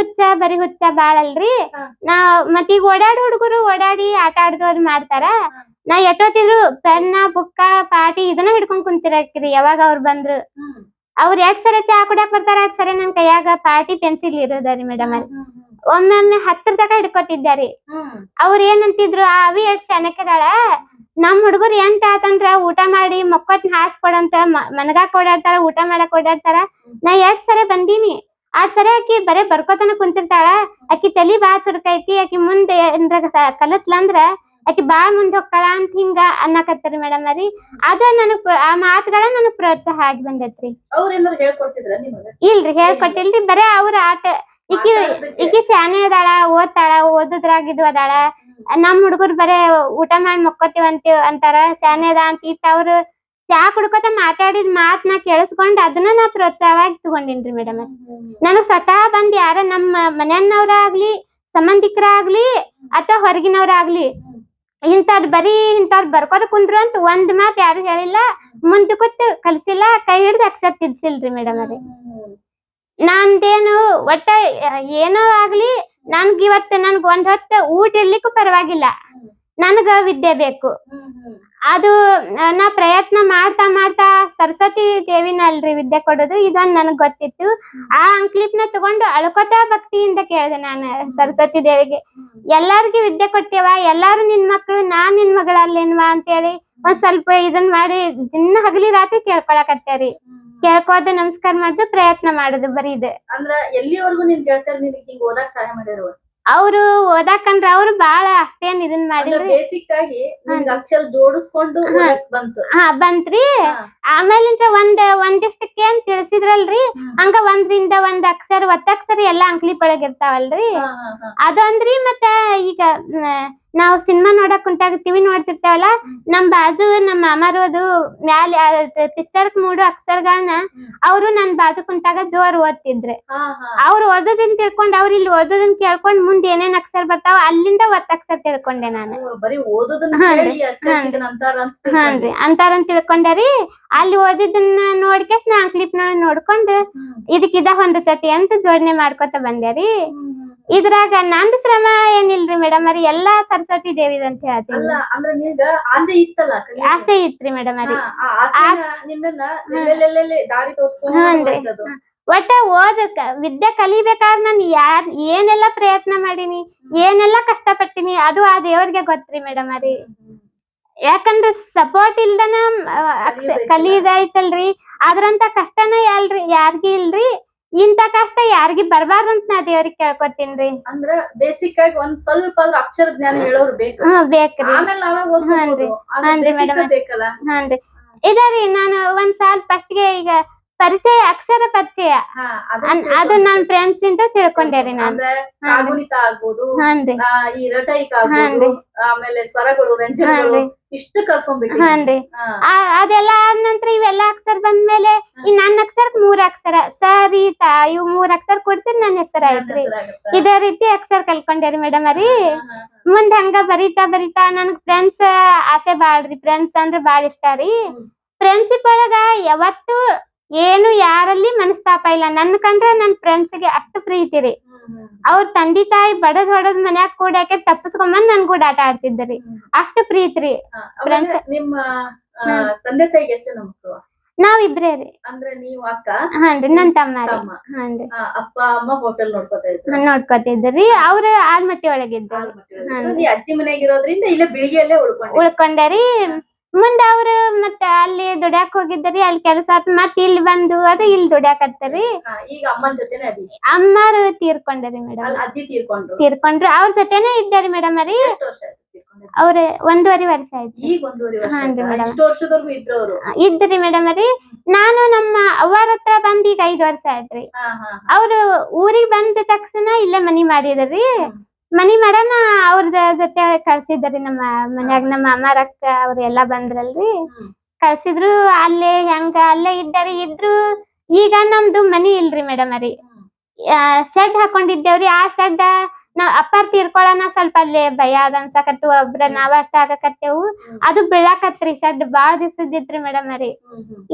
ಬರಿ ಹುಚ್ಚ ಬಾಳಲ್ರಿ. ಮತ್ ಈಗ ಓಡಾಡಿ ಹುಡುಗರು ಓಡಾಡಿ ಆಟ ಆಡ್ದವ್ರು ಮಾಡ್ತಾರ. ನಾ ಎಷ್ಟೊತ್ತಿದ್ರು ಪೆನ್ನ, ಬುಕ್ಕ, ಪಾಟಿ ಇದನ್ನ ಹಿಡ್ಕೊಂಡ್ ಕುಂತಿರಾಕ್ರಿ. ಯಾವಾಗ ಅವ್ರು ಬಂದ್ರು ಅವ್ರ 2 ಸರಿ ಚಾ ಕುಡ್ಯಾಕ್ ಬರ್ತಾರ, 2 ಸರಿ ನನ್ ಕೈಯಾಗ ಪಾಟಿ, ಪೆನ್ಸಿಲ್ ಇರೋದರಿ ಮೇಡಮ್ ಅವ್ರಿ. ಒಮ್ಮೊಮ್ಮೆ 10 ತಕ ಹಿಡ್ಕೊತಿದ್ದಾರಿ. ಅವ್ರ ಏನಂತಿದ್ರು, ಅವಿ ಎಷ್ಟ್ ಸೆನಕದಾಳ, ನಮ್ ಹುಡುಗರು 8 ಆತಂದ್ರ ಊಟ ಮಾಡಿ ಮಕ್ಕೋತ್ ಹಾಸ್ ಕೊಡಂತ ಮನಗಾಕ್ ಓಡಾಡ್ತಾರ, ಊಟ ಮಾಡಕ್ ಓಡಾಡ್ತಾರ. ನಾ 2 ಸರಿ ಬಂದೀನಿ, 2 ಸರಿ ಆಕಿ ಬರೇ ಬರ್ಕೋತನ ಕುಂತಿರ್ತಾಳ. ಆಕಿ ತಲಿ ಬಾಳ ಚುರುಕೈತಿ, ಆಕಿ ಮುಂದೆ ಕಲತ್ಲಂದ್ರ ಆಕಿ ಬಾಳ್ ಮುಂದ್ ಹೋಗ್ತಾಳ ಅಂತ ಹಿಂಗ ಅನ್ನಕತ್ತರಿ ಮೇಡಮ್ ಅವ್ರಿ. ಅದ ನನಗ್ ಆ ಮಾತುಗಳ ನನಗ್ ಪ್ರೋತ್ಸಾಹ ಆಗಿ ಬಂದೈತ್ರಿ. ಇಲ್ರಿ ಹೇಳ್ಕೊಟ್ಟಿಲ್ರಿ, ಬರೇ ಅವ್ರ ಆಟ. ಈಕಿ ಶಾನೆ ಅದಾಳ, ಓದ್ತಾಳ, ಓದುದ್ರಾಗ ಇದು ಅದಾಳ. ನಮ್ ಹುಡುಗರು ಬರೇ ಊಟ ಮಾಡಿ ಮಕ್ಕೋತೀವಂತ ಅಂತಾರ, ಶಾನೆ ಅದ ಅಂತ ಇಟ್ಟ ಅವ್ರು ಚಾ ಕುಡ್ಕೋತ ಮಾತಾಡಿದ್ ಮಾತ್ ನಾ ಕೇಳಿಸ್ಕೊಂಡ್ ಅದನ್ನ ನಾ ಪ್ರೋತ್ಸಾಹವಾಗಿ ತಗೊಂಡಿನ್ರಿ ಮೇಡಮ್. ನನಗ್ ಸ್ವತಃ ಬಂದ್ ಯಾರ ನಮ್ಮ ಮನೆಯನ್ನವ್ರಾಗ್ಲಿ, ಸಂಬಂಧಿಕರಾಗ್ಲಿ ಅಥವಾ ಹೊರಗಿನವ್ರಾಗ್ಲಿ ಇಂಥವ್ರು ಬರ್ಕೋತ ಕುಂದ್ರು ಅಂತ ಒಂದ್ ಮಾತ್ ಯಾರು ಹೇಳಿಲ್ಲ, ಮುಂದ್ ಕೂತ್ ಕಲ್ಸಿಲ್ಲ, ಕೈ ಹಿಡ್ದು ಅಕ್ಸರ್ತಿದ್ಸಿಲ್ರಿ ಮೇಡಮ್ ಅವ್ರಿ. ನಂದೇನು ಒಟ್ಟ ಏನೋ ಆಗ್ಲಿ, ನನ್ಗ್ ಒಂದ್ ಹೊತ್ತು ಊಟ ಇರ್ಲಿಕ್ಕೂ ಪರವಾಗಿಲ್ಲ, ನನ್ಗ ವಿದ್ಯೆ ಬೇಕು. ಅದು ನಾ ಪ್ರಯತ್ನ ಮಾಡ್ತಾ ಸರಸ್ವತಿ ದೇವಿನ ಅಲ್ರಿ ವಿದ್ಯೆ ಕೊಡೋದು, ಇದೊಂದ್ ನನಗ್ ಗೊತ್ತಿತ್ತು. ಆ ಅಂಕ್ಲಿಪ್ನ ತಗೊಂಡು ಅಳ್ಕೋತಾ ಭಕ್ತಿಯಿಂದ ಕೇಳ್ದೆ ನಾನು ಸರಸ್ವತಿ ದೇವಿಗೆ, ಎಲ್ಲಾರ್ಗಿ ವಿದ್ಯೆ ಕೊಟ್ಟೇವ, ಎಲ್ಲಾರು ನಿನ್ ಮಕ್ಳು, ನಾನ್ ನಿನ್ ಮಗಳಲ್ಲೇನ್ವಾ ಅಂತೇಳಿ ಒಂದ್ ಸ್ವಲ್ಪ ಇದನ್ ಮಾಡಿ ದಿನ ಹಗಲಿ ರಾತ್ರಿ ಕೇಳ್ಕೊಳಕತ್ತೇರಿ. ಕೇಳ್ಕೋದು ನಮಸ್ಕಾರ ಮಾಡುದು, ಪ್ರಯತ್ನ ಮಾಡುದು, ಬರೀ ಇದೆ. ಅಂದ್ರ ಎಲ್ಲಿವರೆಗೂ ನಿನ್ ಗೆಳತಿಯರು ನಿನಗೆ ಹಿಂಗ ಓದಾಕ್ ಸಹಾಯ ಮಾಡ್ಯಾರ? ಅವ್ರು ಓದಾಕಂದ್ರ ಅವ್ರು ಬಾಳ ಅಷ್ಟೇನ್ ಇದನ್ ಮಾಡಿಲ್ರಿ. ಬೇಸಿಕ್ ಆಗಿ ನಿಮ್ಗೆ ಅಕ್ಷರ ಜೋಡಿಸ್ಕೊಂಡು ಓದಕ್ ಬಂತು. ಬಂತ್ರಿ. ಆಮೇಲಿಂದ ಒಂದಿಷ್ಟಕ್ಕೆ ಏನ್ ತಿಳಿಸಿದ್ರಲ್ರಿ, ಹಂಗ ಒಂದ್ರಿಂದ ಒಂದ್ ಅಕ್ಷರ ಒತ್ತಕ್ಷರ ಎಲ್ಲಾ ಅಂಕ್ಲಿ ಒಳಗ್ ಇರ್ತಾವಲ್ರಿ, ಅದೊಂದ್ರಿ. ಮತ್ತ ಈಗ ನಾವ್ ಸಿನಿಮಾ ನೋಡಕ್ ಕುಂತಾಗ ಟಿವಿ ನೋಡ್ತಿರ್ತಾವಲ್ಲ, ನಮ್ ಬಾಜು ನಮ್ ಮಾಮಾರು ಅದು ಮ್ಯಾಲ ಪಿಕ್ಚರ್ ಮೂಡು ಅಕ್ಷರಗಳನ್ನ ಅವ್ರು ನನ್ ಬಾಜು ಕುಂತಾಗ ಜೋರ್ ಓದ್ತಿದ್ರೆ. ಅವ್ರು ಓದೋದನ್ ತಿಳ್ಕೊಂಡ್ ಅವ್ರ ಇಲ್ಲಿ ಓದೋದನ್ ಕೇಳ್ಕೊಂಡ್ ಮುಂದ್ ಏನೇನ್ ಅಕ್ಷರ ಬರ್ತಾವ ಅಲ್ಲಿಂದ ಒತ್ತಕ್ಷರ ತಿಳ್ಕೊಂಡೆ ನಾನು. ಹಾನ್ರಿ ಅಂತಾರಂತ ತಿಳ್ಕೊಂಡರಿ. ಅಲ್ಲಿ ಓದಿದ್ದನ್ನ ನೋಡ್ಕೇಸ್ ನಾ ಕ್ಲಿಪ್ ನೋಡ್ಕೊಂಡು ಇದಕ್ಕಿದ ಹೊಂದತತಿ ಅಂತ ಜೋಡಣೆ ಮಾಡ್ಕೊತ ಬಂದೇರಿ. ಇದ್ರಾಗ ನಂದ್ ಶ್ರಮ ಏನಿಲ್ರಿ ಮೇಡಮ್ ಅವ್ರಿ, ಎಲ್ಲಾ ಸರಸ್ವತಿ ದೇವಿದ್ ಅಂತ ಹೇಳ್ತೀನಿ. ಆಸೆ ಇತ್ರಿ ಮೇಡಮ್ ಅವ್ರಿ. ಒಟ್ಟ ಓದಕ್ ವಿದ್ಯೆ ಕಲಿಬೇಕಾದ್ರ ನಾನ್ ಏನೆಲ್ಲಾ ಪ್ರಯತ್ನ ಮಾಡೀನಿ, ಏನೆಲ್ಲಾ ಕಷ್ಟ ಪಟ್ಟಿನಿ ಅದು ಆ ದೇವ್ರಿಗೆ ಗೊತ್ತ್ರಿ ಮೇಡಮ್ ಅವ್ರಿ. ಯಾಕಂದ್ರ ಸಪೋರ್ಟ್ ಇಲ್ದನ ಕಲಿಯೋದೈತಲ್ರಿ, ಅದ್ರಂತ ಕಷ್ಟನ ಯಾರ್ಗಿ ಇಲ್ರಿ. ಇಂತ ಕಷ್ಟ ಯಾರಿಗಿ ಬರ್ಬಾರ್ದಂತ ನಾ ದೇವ್ರಿಗೆ ಕೇಳ್ಕೊತೀನ್ರಿ. ಅಂದ್ರ ಬೇಸಿಕ್ ಆಗಿ ಒಂದ್ ಸ್ವಲ್ಪ ಅಕ್ಷರ ಜ್ಞಾನ ಹೇಳೋರು ಬೇಕು. ಬೇಕ್ರಿ. ಹಾನ್ರಿ ಮೇಡಮ್. ಹಾನ್ರಿ ಇದರಿ ನಾನು ಒಂದ್ ಸಾಲ್ ಫಸ್ಟ್ಗೆ ಈಗ ಪರಿಚಯ ಅಕ್ಷರ ಪರಿಚಯ ಅದು ನನ್ ಫ್ರೆಂಡ್ಸ್ ಇಂದ ತಿಳ್ಕೊಂಡೇರಿ ನಾನು. ಈ ರಟೈಕ ಆಗ್ಬೋದು, ಆಮೇಲೆ ಸ್ವರಗಳು ವ್ಯಂಜನಗಳು ಇಷ್ಟು ಕಲ್ತ್ಕೊಂಡ್ಬಿಟ್ಟು. ಹಾನ್ರಿ ಅದೆಲ್ಲ ಆದ ನಂತರ ಇವೆಲ್ಲಾ ಅಕ್ಷರ ಬಂದ್ಮೇಲೆ ಈ ನನ್ನ ಅಕ್ಷರಕ್ 3 ಅಕ್ಷರ ಸ ರಿ ತ ಇವ್ 3 ಅಕ್ಷರ ಕೊಡ್ತಿರ್ ನನ್ನ ಹೆಸರು ಆಯ್ತ್ರಿ. ಇದೇ ರೀತಿ ಅಕ್ಷರ ಕಲ್ಕೊಂಡೇರಿ ಮೇಡಮ್ ಅವ್ರಿ. ಮುಂದ್ ಹಂಗ ಬರೀತಾ ನನ್ಗ್ ಫ್ರೆಂಡ್ಸ್ ಆಸೆ ಬಾಳ್ರಿ. ಫ್ರೆಂಡ್ಸ್ ಅಂದ್ರ ಬಾಳ ಇಷ್ಟ ರೀ. ಫ್ರೆಂಡ್ಶಿಪ್ ಒಳಗ ಯಾವತ್ತು ಏನು ಯಾರಲ್ಲಿ ಮನಸ್ತಾಪ ಇಲ್ಲ. ನನ್ ಕಂಡ್ರೆ ನನ್ ಫ್ರೆಂಡ್ಸ್ಗೆ ಅಷ್ಟು ಪ್ರೀತಿ ರೀ. ಅವ್ರ ತಂದಿ ತಾಯಿ ಬಡದ್ ಹೊಡದ್ ಮನ್ಯಾಗ ಕೂಡಾಕೆ ತಪ್ಪಸ್ಕೊಂಬಂದ್ ನನ್ ಕೂಡ ಆಟ ಆಡ್ತಿದ್ರಿ. ಅಷ್ಟು ಪ್ರೀತಿ ರೀ. ನಿಮ್ಮ ತಂದೆ ತಾಯಿಗೆ ಎಷ್ಟು ಜನ ಮಕ್ಕಳು? ನಾವಿಬ್ರೇ ರೀ. ಅಂದ್ರೆ ನೀವು ಅಕ್ಕ? ಹಾನ್ರಿ ನನ್ ತಮ್ಮ ರೀ. ಹಾನ್ರಿ. ಅಪ್ಪ ಅಮ್ಮ ಹೋಟೆಲ್ ನೋಡ್ಕೊತಿದ್ರಿ. ಅವ್ರು ಆಲ್ಮಟ್ಟಿ ಒಳಗಿದ್ರು. ಅಜ್ಜಿ ಮನೆಯಾಗ ಇರೋದ್ರಿಂದ ಇಲ್ಲೇ ಬಿಳಿಗಿಯಲ್ಲೇ ಉಳ್ಕೊಂಡರಿ. ಮುಂದ ಅವ್ರು ಮತ್ತ ಅಲ್ಲಿ ದುಡ್ಯಾಕ್ ಹೋಗಿದ್ದರಿ. ಅಲ್ಲಿ ಕೆಲಸ ಆತ್ ಮತ್ ಇಲ್ಲಿ ಬಂದು ಅದು ಇಲ್ಲಿ ದುಡ್ಯಾಕತ್ತರಿ. ಈಗ ಅಮ್ಮನ ಜೊತೆನೆ ಅಮ್ಮಾರು ತೀರ್ಕೊಂಡರಿ ಮೇಡಮ್. ಅಜ್ಜಿ ತೀರ್ಕೊಂಡ್ರು. ಅವ್ರ ಜೊತೆನೆ ಇದ್ದಾರಿ ಮೇಡಮ್ ಅವ್ರಿ. ಅವ್ರ 1.5 ವರ್ಷ ಆಯ್ತು. ಹಾನ್ರಿ ಮೇಡಮ್. ಇದ್ರಿ ಮೇಡಮ್ ಅವ್ರಿ. ನಾನು ನಮ್ಮ ಅವ್ವಾರ ಹತ್ರ ಬಂದ್ ಈಗ 5 ವರ್ಷ ಆಯ್ತ್ರಿ. ಅವ್ರು ಊರಿಗ್ ಬಂದ ತಕ್ಷಣ ಇಲ್ಲೇ ಮನಿ ಮಾಡಿದ್ರಿ. ಮನಿ ಮಾಡೋಣ ಅವ್ರ ಜೊತೆ ಕಳ್ಸಿದ್ರಿ. ನಮ್ಮ ಮನ್ಯಾಗ ನಮ್ಮ ಅಮ್ಮಾರಕ್ಕ ಅವ್ರ ಎಲ್ಲಾ ಬಂದ್ರಲ್ರಿ, ಕಳ್ಸಿದ್ರು. ಅಲ್ಲೇ ಅಲ್ಲೇ ಇದ್ರು. ಈಗ ನಮ್ದು ಮನಿ ಇಲ್ರಿ ಮೇಡಮ್ ಅವ್ರಿ. ಸೆಡ್ ಹಾಕೊಂಡಿದ್ದೇವ್ರಿ. ಆ ಸೆಡ್ ನಾವ್ ಅಪ್ಪಾರ್ ತೀರ್ಕೊಳನ ಸ್ವಲ್ಪ ಅಲ್ಲಿ ಭಯ ಅದ ಅನ್ಸಕತ್ತು. ಒಬ್ರ ನಾವ ಅಷ್ಟ ಆಗಕತ್ತೇವು. ಅದು ಬೀಳಾಕತ್ರಿ. ಸೆಡ್ ಬಾಳ ದಿವ್ಸದಿತ್ರಿ ಮೇಡಮ್ ಅವ್ರಿ.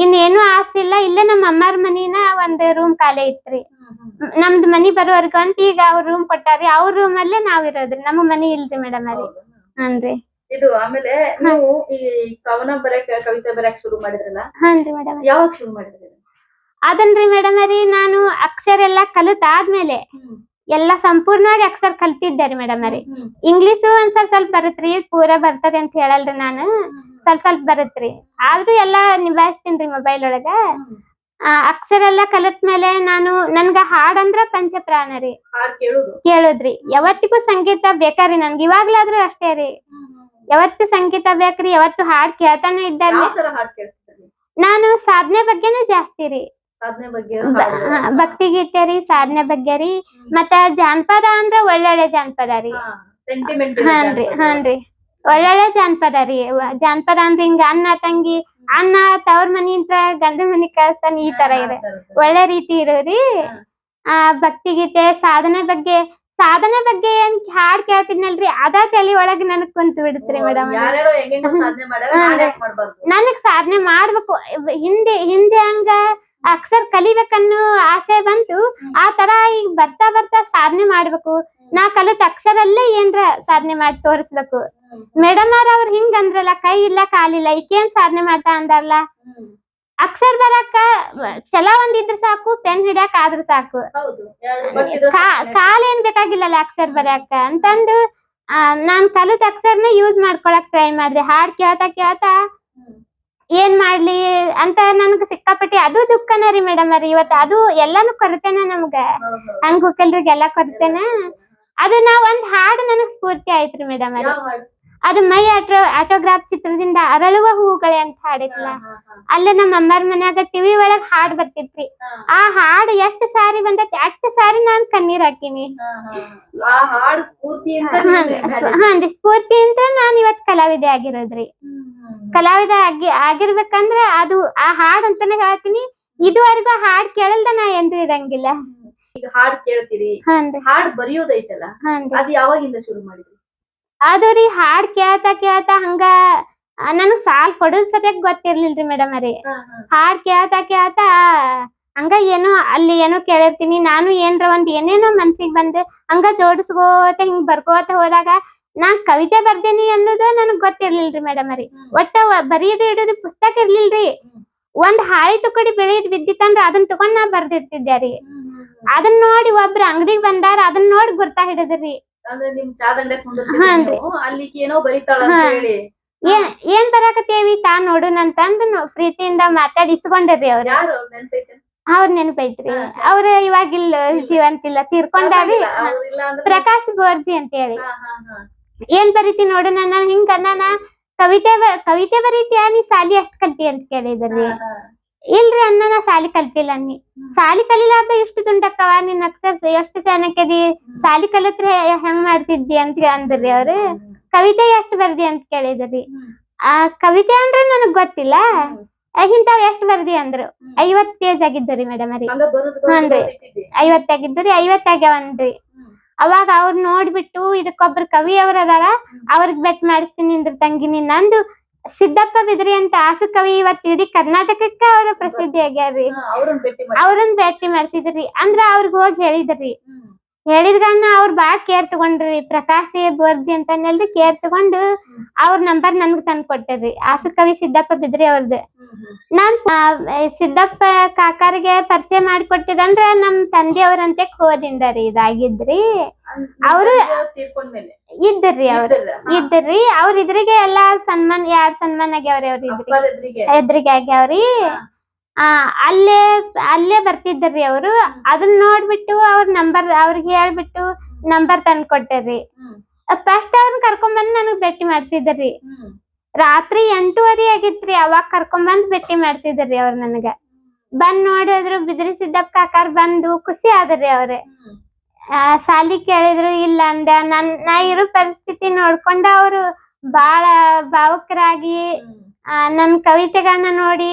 ಇನ್ನೇನು ಆಸೆ ಇಲ್ಲ. ಇಲ್ಲೇ ನಮ್ಮ ಅಮ್ಮಾರ್ ಮನಿನ ಒಂದ್ ರೂಮ್ ಖಾಲಿ ಇತ್ರಿ. ನಮ್ದು ಮನಿ ಬರೋವರ್ಗು ಅಂತ ಈಗ ಅವ್ರ ರೂಮ್ ಕೊಟ್ಟಾರಿ. ಅವ್ರ ರೂಮ್ ಅಲ್ಲೇ ನಾವ್ ಇರೋದ್ರಿ. ನಮಗ್ ಮನಿ ಇಲ್ರಿ ಮೇಡಮ್ ಅವ್ರಿ. ಹಾನ್ರಿ. ಇದು ಆಮೇಲೆ ನೀವು ಈ ಕವನ ಬರೆಯಕ್ ಕವಿತೆ ಬರೆಯಕ್ ಶುರು ಮಾಡಿದ್ರಲ್ಲ? ಹಾನ್ರಿ ಮೇಡಮ್. ಯಾವಾಗ ಶುರು ಮಾಡಿದ್ರಿ? ಅದನ್ರಿ ಮೇಡಮ್ ಅವ್ರಿ ನಾನು ಅಕ್ಷರ ಎಲ್ಲಾ ಕಲಿತ ಆದ್ಮೇಲೆ ಎಲ್ಲಾ ಸಂಪೂರ್ಣವಾಗಿ ಅಕ್ಷರ ಕಲ್ತಿದ್ದೆ ಮೇಡಮ್ ಅವ್ರಿ. ಇಂಗ್ಲಿಷ್ ಒಂದ್ ಸ್ವಲ್ಪ ಬರತ್ರಿ. ಪೂರಾ ಬರ್ತದೆ ಅಂತ ಹೇಳಲ್ರಿ ನಾನು. ಸ್ವಲ್ಪ ಬರತ್ರಿ. ಆದ್ರೂ ಎಲ್ಲಾ ನಿಭಾಯಿಸ್ತೀನ್ರಿ ಮೊಬೈಲ್ ಒಳಗ. ಅಕ್ಷರ ಎಲ್ಲಾ ಕಲಿತ ಮೇಲೆ ನನ್ಗ ಹಾಡಂದ್ರ ಪಂಚಪ್ರಾಣ ರೀ. ಕೇಳುದ್ರಿ. ಯಾವತ್ತಿಗೂ ಸಂಗೀತ ಬೇಕಾರಿ ನನ್ಗೆ. ಇವಾಗ್ಲಾದ್ರೂ ಅಷ್ಟೇ ರೀ. ಯಾವತ್ತು ಸಂಗೀತ ಬೇಕ್ರಿ. ಯಾವತ್ತು ಹಾಡ್ ಕೇಳ್ತಾನೆ ಇದ್ದಾರಿ. ನಾನು ಸಾಧನೆ ಬಗ್ಗೆನೇ ಜಾಸ್ತಿ ರೀ. ಭಕ್ತಿ ಗೀತೆ ರೀ, ಸಾಧನೆ ಬಗ್ಗೆ ರೀ. ಮತ್ತ ಜಾನಪದ ಅಂದ್ರ ಒಳ್ಳೊಳ್ಳೆ ಜಾನಪದ ರೀ. ಹಾನ್ರಿ ಒಳ್ಳೊಳ್ಳೆ ಜಾನಪದ ರೀ. ಜಾನಪದ ಅಂದ್ರ ಹಿಂಗ ಅಣ್ಣ ತಂಗಿ, ಅಣ್ಣ ತವ್ರ ಮನಿಂದ ಗಂಡನ ಮನಿ ಕಳ್ಸ್ತಾನ, ಈ ತರ ಇರ ಒಳ್ಳೆ ರೀತಿ ಇರೋರಿ. ಭಕ್ತಿ ಗೀತೆ ಸಾಧನೆ ಬಗ್ಗೆ ಏನ್ ಹಾಡ್ ಕೇಳ್ತಿದ್ನಲ್ರಿ, ಅದ ತಲಿ ಒಳಗ್ ನನಗ್ ಕುಂತ ಬಿಡತ್ರಿ ಮೇಡಮ್. ನನಗ್ ಸಾಧನೆ ಮಾಡ್ಬೇಕು. ಹಿಂದೆ ಹಂಗ ಅಕ್ಷರ ಕಲಿಬೇಕನ್ನೋ ಆಸೆ ಬಂತು. ಆ ತರ ಈಗ ಬರ್ತಾ ಸಾಧನೆ ಮಾಡ್ಬೇಕು. ನಾ ಕಲಿತ ಅಕ್ಷರಲ್ಲೇ ಏನ್ರ ಸಾಧನೆ ಮಾಡಿ ತೋರಿಸ್ಬೇಕು. ಮೇಡಮ್ ಅವ್ರ ಹಿಂಗ ಅಂದ್ರಲ್ಲ, ಕೈ ಇಲ್ಲ ಕಾಲಿಲ್ಲ ಈಕೇನ್ ಸಾಧನೆ ಮಾಡ್ತಾ ಅಂದಾರಲ್ಲ. ಅಕ್ಷರ ಬರಕ ಛಲ ಒಂದಿದ್ರ ಸಾಕು, ಪೆನ್ ಹಿಡ್ಯಾಕ ಆದ್ರೂ ಸಾಕು. ಕಾಲೇನ್ ಬೇಕಾಗಿಲ್ಲಲ್ಲ ಅಕ್ಷರ ಬರ್ಯಾಕ ಅಂತಂದು ನಾನ್ ಕಲಿತ ಅಕ್ಷರನ ಯೂಸ್ ಮಾಡ್ಕೊಳಕ್ ಟ್ರೈ ಮಾಡ್ದೆ. ಹಾಡ್ ಕೇಳ್ತಾ ಏನ್ ಮಾಡ್ಲಿ ಅಂತ ನನ್ಗ ಸಿಕ್ಕಾಪಟ್ಟಿ ಅದು ದುಃಖನ ರೀ ಮೇಡಮ್ ಅವ್ರಿ. ಇವತ್ತು ಅದು ಎಲ್ಲಾನು ಕೊರತೆನ ನಮ್ಗ. ಹಂಗ ಹುಕ್ಕಲ್ರಿಗೆಲ್ಲಾ ಕೊರತೆನ. ಅದನ್ನ ಒಂದ್ ಹಾಡು ನನಗ್ ಸ್ಫೂರ್ತಿ ಆಯ್ತ್ರಿ ಮೇಡಮ್ ಅದು. ಯಾವ ಹಾಡು? ಅದು ಮೈ ಆಟೋಗ್ರಾಫ್ ಚಿತ್ರದಿಂದ ಅರಳುವ ಹೂಗಳೇ ಅಂತ ಹಾಡಿತ್ತಲ್ಲ. ಹಾ, ಹಾ, ಅಲ್ಲೇ ನಮ್ಮ ಅಮ್ಮರ ಮನ್ಯಾಗ ಟಿವಿ ಒಳಗ್ ಹಾಡ್ ಬರ್ತಿತ್ರಿ. ಹಾ. ಆ ಹಾಡು ಎಷ್ಟ್ ಸಾರಿ ಬಂದೈತಿ ಅಷ್ಟ್ ಸಾರಿ ನಾನ್ ಕಣ್ಣೀರ್ ಹಾಕಿನಿ. ಹಾ, ಹಾ. ಆ ಹಾಡು ಸ್ಫೂರ್ತಿಯಿಂದ ಹಾನ್ರಿ ಸ್ಫೂರ್ತಿ ಅಂತ ನಾನ್ ಇವತ್ ಕಲಾವಿದೆ ಆಗಿರೋದ್ರಿ. ಕಲಾವಿದ ಆಗಿರ್ಬೇಕಂದ್ರ ಅದು ಆ ಹಾಡ್ ಅಂತಾನೆ ಹೇಳ್ತೀನಿ. ಇದುವರೆಗೂ ಹಾಡ್ ಕೇಳಲ್ದ ನಾ ಎಂದೂ ಇರಂಗಿಲ್ಲ. ಈಗ ಹಾಡ್ ಕೇಳ್ತೀರಿ, ಹಾನ್ರಿ ಹಾಡ್ ಬರೆಯೋದೈತಲ್ಲ, ಹಾನ್ರಿ. ಅದ್ ಯಾವಾಗಿಂದ ಶುರು ಮಾಡಿದ್ರಿ? ಅದು ರೀ ಹಾಡ್ ಕೇಳ್ತಾ ಹಂಗ ನನಗ್ ಸಾಲ್ ಕೊಡೋದ್ ಸರಿಯಾಗಿ ಗೊತ್ತಿರ್ಲಿಲ್ರಿ ಮೇಡಮ್ ರೀ. ಹಾಡ್ ಕೇಳ್ತಾ ಹಂಗ ಅಲ್ಲಿ ಏನೋ ಕೇಳಿರ್ತೀನಿ ನಾನು. ಏನ್ರ ಒಂದ್ ಏನೇನೋ ಮನ್ಸಿಗ್ ಬಂದ್ ಹಂಗ ಜೋಡಿಸ್ಕೋತ ಹಿಂಗ್ ಬರ್ಕೋತ ಹೋದಾಗ ನಾನ್ ಕವಿತೆ ಬರ್ದೇನಿ ಅನ್ನೋದು ನನಗ್ ಗೊತ್ತಿರ್ಲಿಲ್ರಿ ಮೇಡಮ್ ರೀ. ಒಟ್ಟ ಬರೆಯೋದು ಇಡೋದು ಪುಸ್ತಕ ಇರ್ಲಿಲ್ರಿ. ಒಂದ್ ಹಾಳಿ ತುಕಡಿ ಬೆಳೆಯೋದ್ ಬಿದ್ದಿತ್ತಂದ್ರ ಅದನ್ನ ತಗೊಂಡ್ ನಾ ಬರ್ದಿರ್ತಿದ್ದೆ ರೀ. ಅದನ್ನ ನೋಡಿ ಒಬ್ರ ಅಂಗಡಿಗ್ ಬಂದಾರ, ಅದನ್ನ ನೋಡಿ ಗುರ್ತಾ ಹಿಡಿದ್ರಿ. ಅಂದ್ರೆ ನಿಮ್ ಚಾದ ಅಂಗಡಿ ಅಲ್ಲಿ ಏನೋ ಬರಿತಾಳ ಅಂತ ಹೇಳಿ ಏನ್ ಬರಾಕತ್ತೇವಿ ತಾ ನೋಡುನಂತಂದ್ ಪ್ರೀತಿಯಿಂದ ಮಾತಾಡಿ ಇಸ್ಕೊಂಡ್ರಿ ಅವ್ರ. ಯಾರು ನೆನ್ಪೈತೆ? ಅವ್ರ ನೆನಪೈತ್ರಿ. ಅವ್ರ ಇವಾಗಿಲ್ಲ, ಜೀವಂತಿಲ್ಲ, ತೀರ್ಕೊಂಡಾರಿ. ಪ್ರಕಾಶ್ ಗೋರ್ಜಿ ಅಂತ ಹೇಳಿ. ಏನ್ ಬರೀತಿ ನೋಡು ನನ್ನ ಹಿಂಗ ನಾನ ಕವಿತೆ ಬರೀತಿಯಾ ನೀ ಸಾಲಿ ಎಷ್ಟ್ ಕಲ್ತಿ ಅಂತ ಕೇಳಿದ್ರಿ. ಇಲ್ರಿ ಅನ್ನ ನಾ ಸಾಲಿ ಕಲ್ತಿಲ್ಲ ಅನ್ನಿ. ಸಾಲಿ ಕಲಿಲಾರ್ದ ಇಷ್ಟು ದುಂಡಕ್ಕವ ನಿನ್ ಅಕ್ಷರ ಎಷ್ಟು ಚೆನ್ನಾಗಿ ಸಾಲಿ ಕಲಿತ್ರೆ ಹೆಂಗ್ ಮಾಡ್ತಿದ್ದಿ ಅಂತ ಅಂದ್ರಿ ಅವ್ರು. ಕವಿತೆ ಎಷ್ಟ್ ಬರ್ದಿ ಅಂತ ಕೇಳಿದ್ರಿ. ಆ ಕವಿತೆ ಅಂದ್ರೆ ನನಗ್ ಗೊತ್ತಿಲ್ಲ. ಇಂತಾವ್ ಎಷ್ಟ್ ಬರ್ದಿ ಅಂದ್ರು. 50 ಪೇಜ್ ಆಗಿದ್ದರಿ ಮೇಡಮ್ ರೀ. ಹಾನ್ರಿ 50 ಆಗಿದ್ದರಿ. 50 ಆಗ್ಯಾವನ್ರಿ. ಅವಾಗ ಅವ್ರ ನೋಡ್ಬಿಟ್ಟು ಇದಕ್ಕೊಬ್ರು ಕವಿ ಅವ್ರ ಅದಾರ, ಅವ್ರಿಗೆ ಬೆಟ್ ಮಾಡಿಸ್ತೀನಿ ಅಂದ್ರ ತಂಗಿ ನಂದು ಸಿದ್ದಪ್ಪ ಬಿದ್ರಿ ಅಂತ ಆಸು ಕವಿ ಇವತ್ ಇಡೀ ಕರ್ನಾಟಕಕ್ಕ ಅವ್ರ ಪ್ರಸಿದ್ಧಿ ಆಗ್ಯಾರ್ರಿ. ಅವ್ರನ್ನ ಭೇಟಿ ಮಾಡ್ಸಿದ್ರಿ. ಅಂದ್ರ ಅವ್ರಿಗೆ ಹೋಗಿ ಹೇಳಿದ್ರಿ. ಹೇಳಿದ್ರನ್ನ ಅವ್ರ ಬಾಳ್ ಕೇರ್ ತಗೊಂಡ್ರಿ. ಪ್ರಕಾಶ್ ಬೋರ್ಜಿ ಅಂತಂದೇಳಿ ಕೇರ್ ತಗೊಂಡು ಅವ್ರ ನಂಬರ್ ನನ್ಗ್ ತಂದ್ ಕೊಟ್ಟಿದ್ರಿ. ಆಸು ಕವಿ ಸಿದ್ದಪ್ಪ ಬಿದ್ರಿ ಅವ್ರದ್ದು. ನಾನ್ ಸಿದ್ದಪ್ಪ ಕಾಕಾರಿಗೆ ಪರಿಚಯ ಮಾಡಿಕೊಟ್ಟಿದಂದ್ರ ನಮ್ ತಂದೆಯವ್ರಂತೆ ಕೋದಿಂದ ರೀ ಇದಾಗಿದ್ರಿ. ಅವ್ರು ಇದ್ರಿ. ಅವ್ರ ಇದ್ರಿಗೆ ಎಲ್ಲಾ ಸನ್ಮಾನ 2 ಸನ್ಮಾನ ಆಗ್ಯಾವ್ರಿ. ಅವ್ರ ಎದ್ರಿಗೆ ಆಗ್ಯಾವ್ರಿ. ಅಲ್ಲೇ ಬರ್ತಿದ್ರಿ ಅವ್ರು. ಅದನ್ನ ನೋಡ್ಬಿಟ್ಟು ಅವ್ರ ನಂಬರ್ ಅವ್ರಿಗೆ ಹೇಳ್ಬಿಟ್ಟು ನಂಬರ್ ತಂದ್ ಕೊಟ್ಟೇರಿ. ಫಸ್ಟ್ ಅವ್ರನ್ನ ಕರ್ಕೊಂಡ್ ಬಂದ್ ನನಗ್ ಭೇಟಿ ಮಾಡ್ಸಿದ್ರಿ. ರಾತ್ರಿ 8:30 ಆಗಿತ್ರಿ. ಅವಾಗ ಕರ್ಕೊಂಡ್ ಬಂದ್ ಭೇಟಿ ಮಾಡ್ಸಿದ್ರಿ ಅವ್ರ ನನಗ. ಬಂದ್ ನೋಡಿದ್ರು ಬಿದ್ರಿ ಸಿದ್ದಪ್ಪ ಕಾಕಾರ್ ಬಂದು ಖುಷಿ ಆದ್ರಿ ಅವ್ರ. ಸಾಲಿ ಕೇಳಿದ್ರು ಇಲ್ಲ ಅಂದ. ನಾ ಇರೋ ಪರಿಸ್ಥಿತಿ ನೋಡ್ಕೊಂಡ ಅವ್ರು ಬಾಳ ಭಾವುಕರಾಗಿ ನನ್ ಕವಿತೆಗಳನ್ನ ನೋಡಿ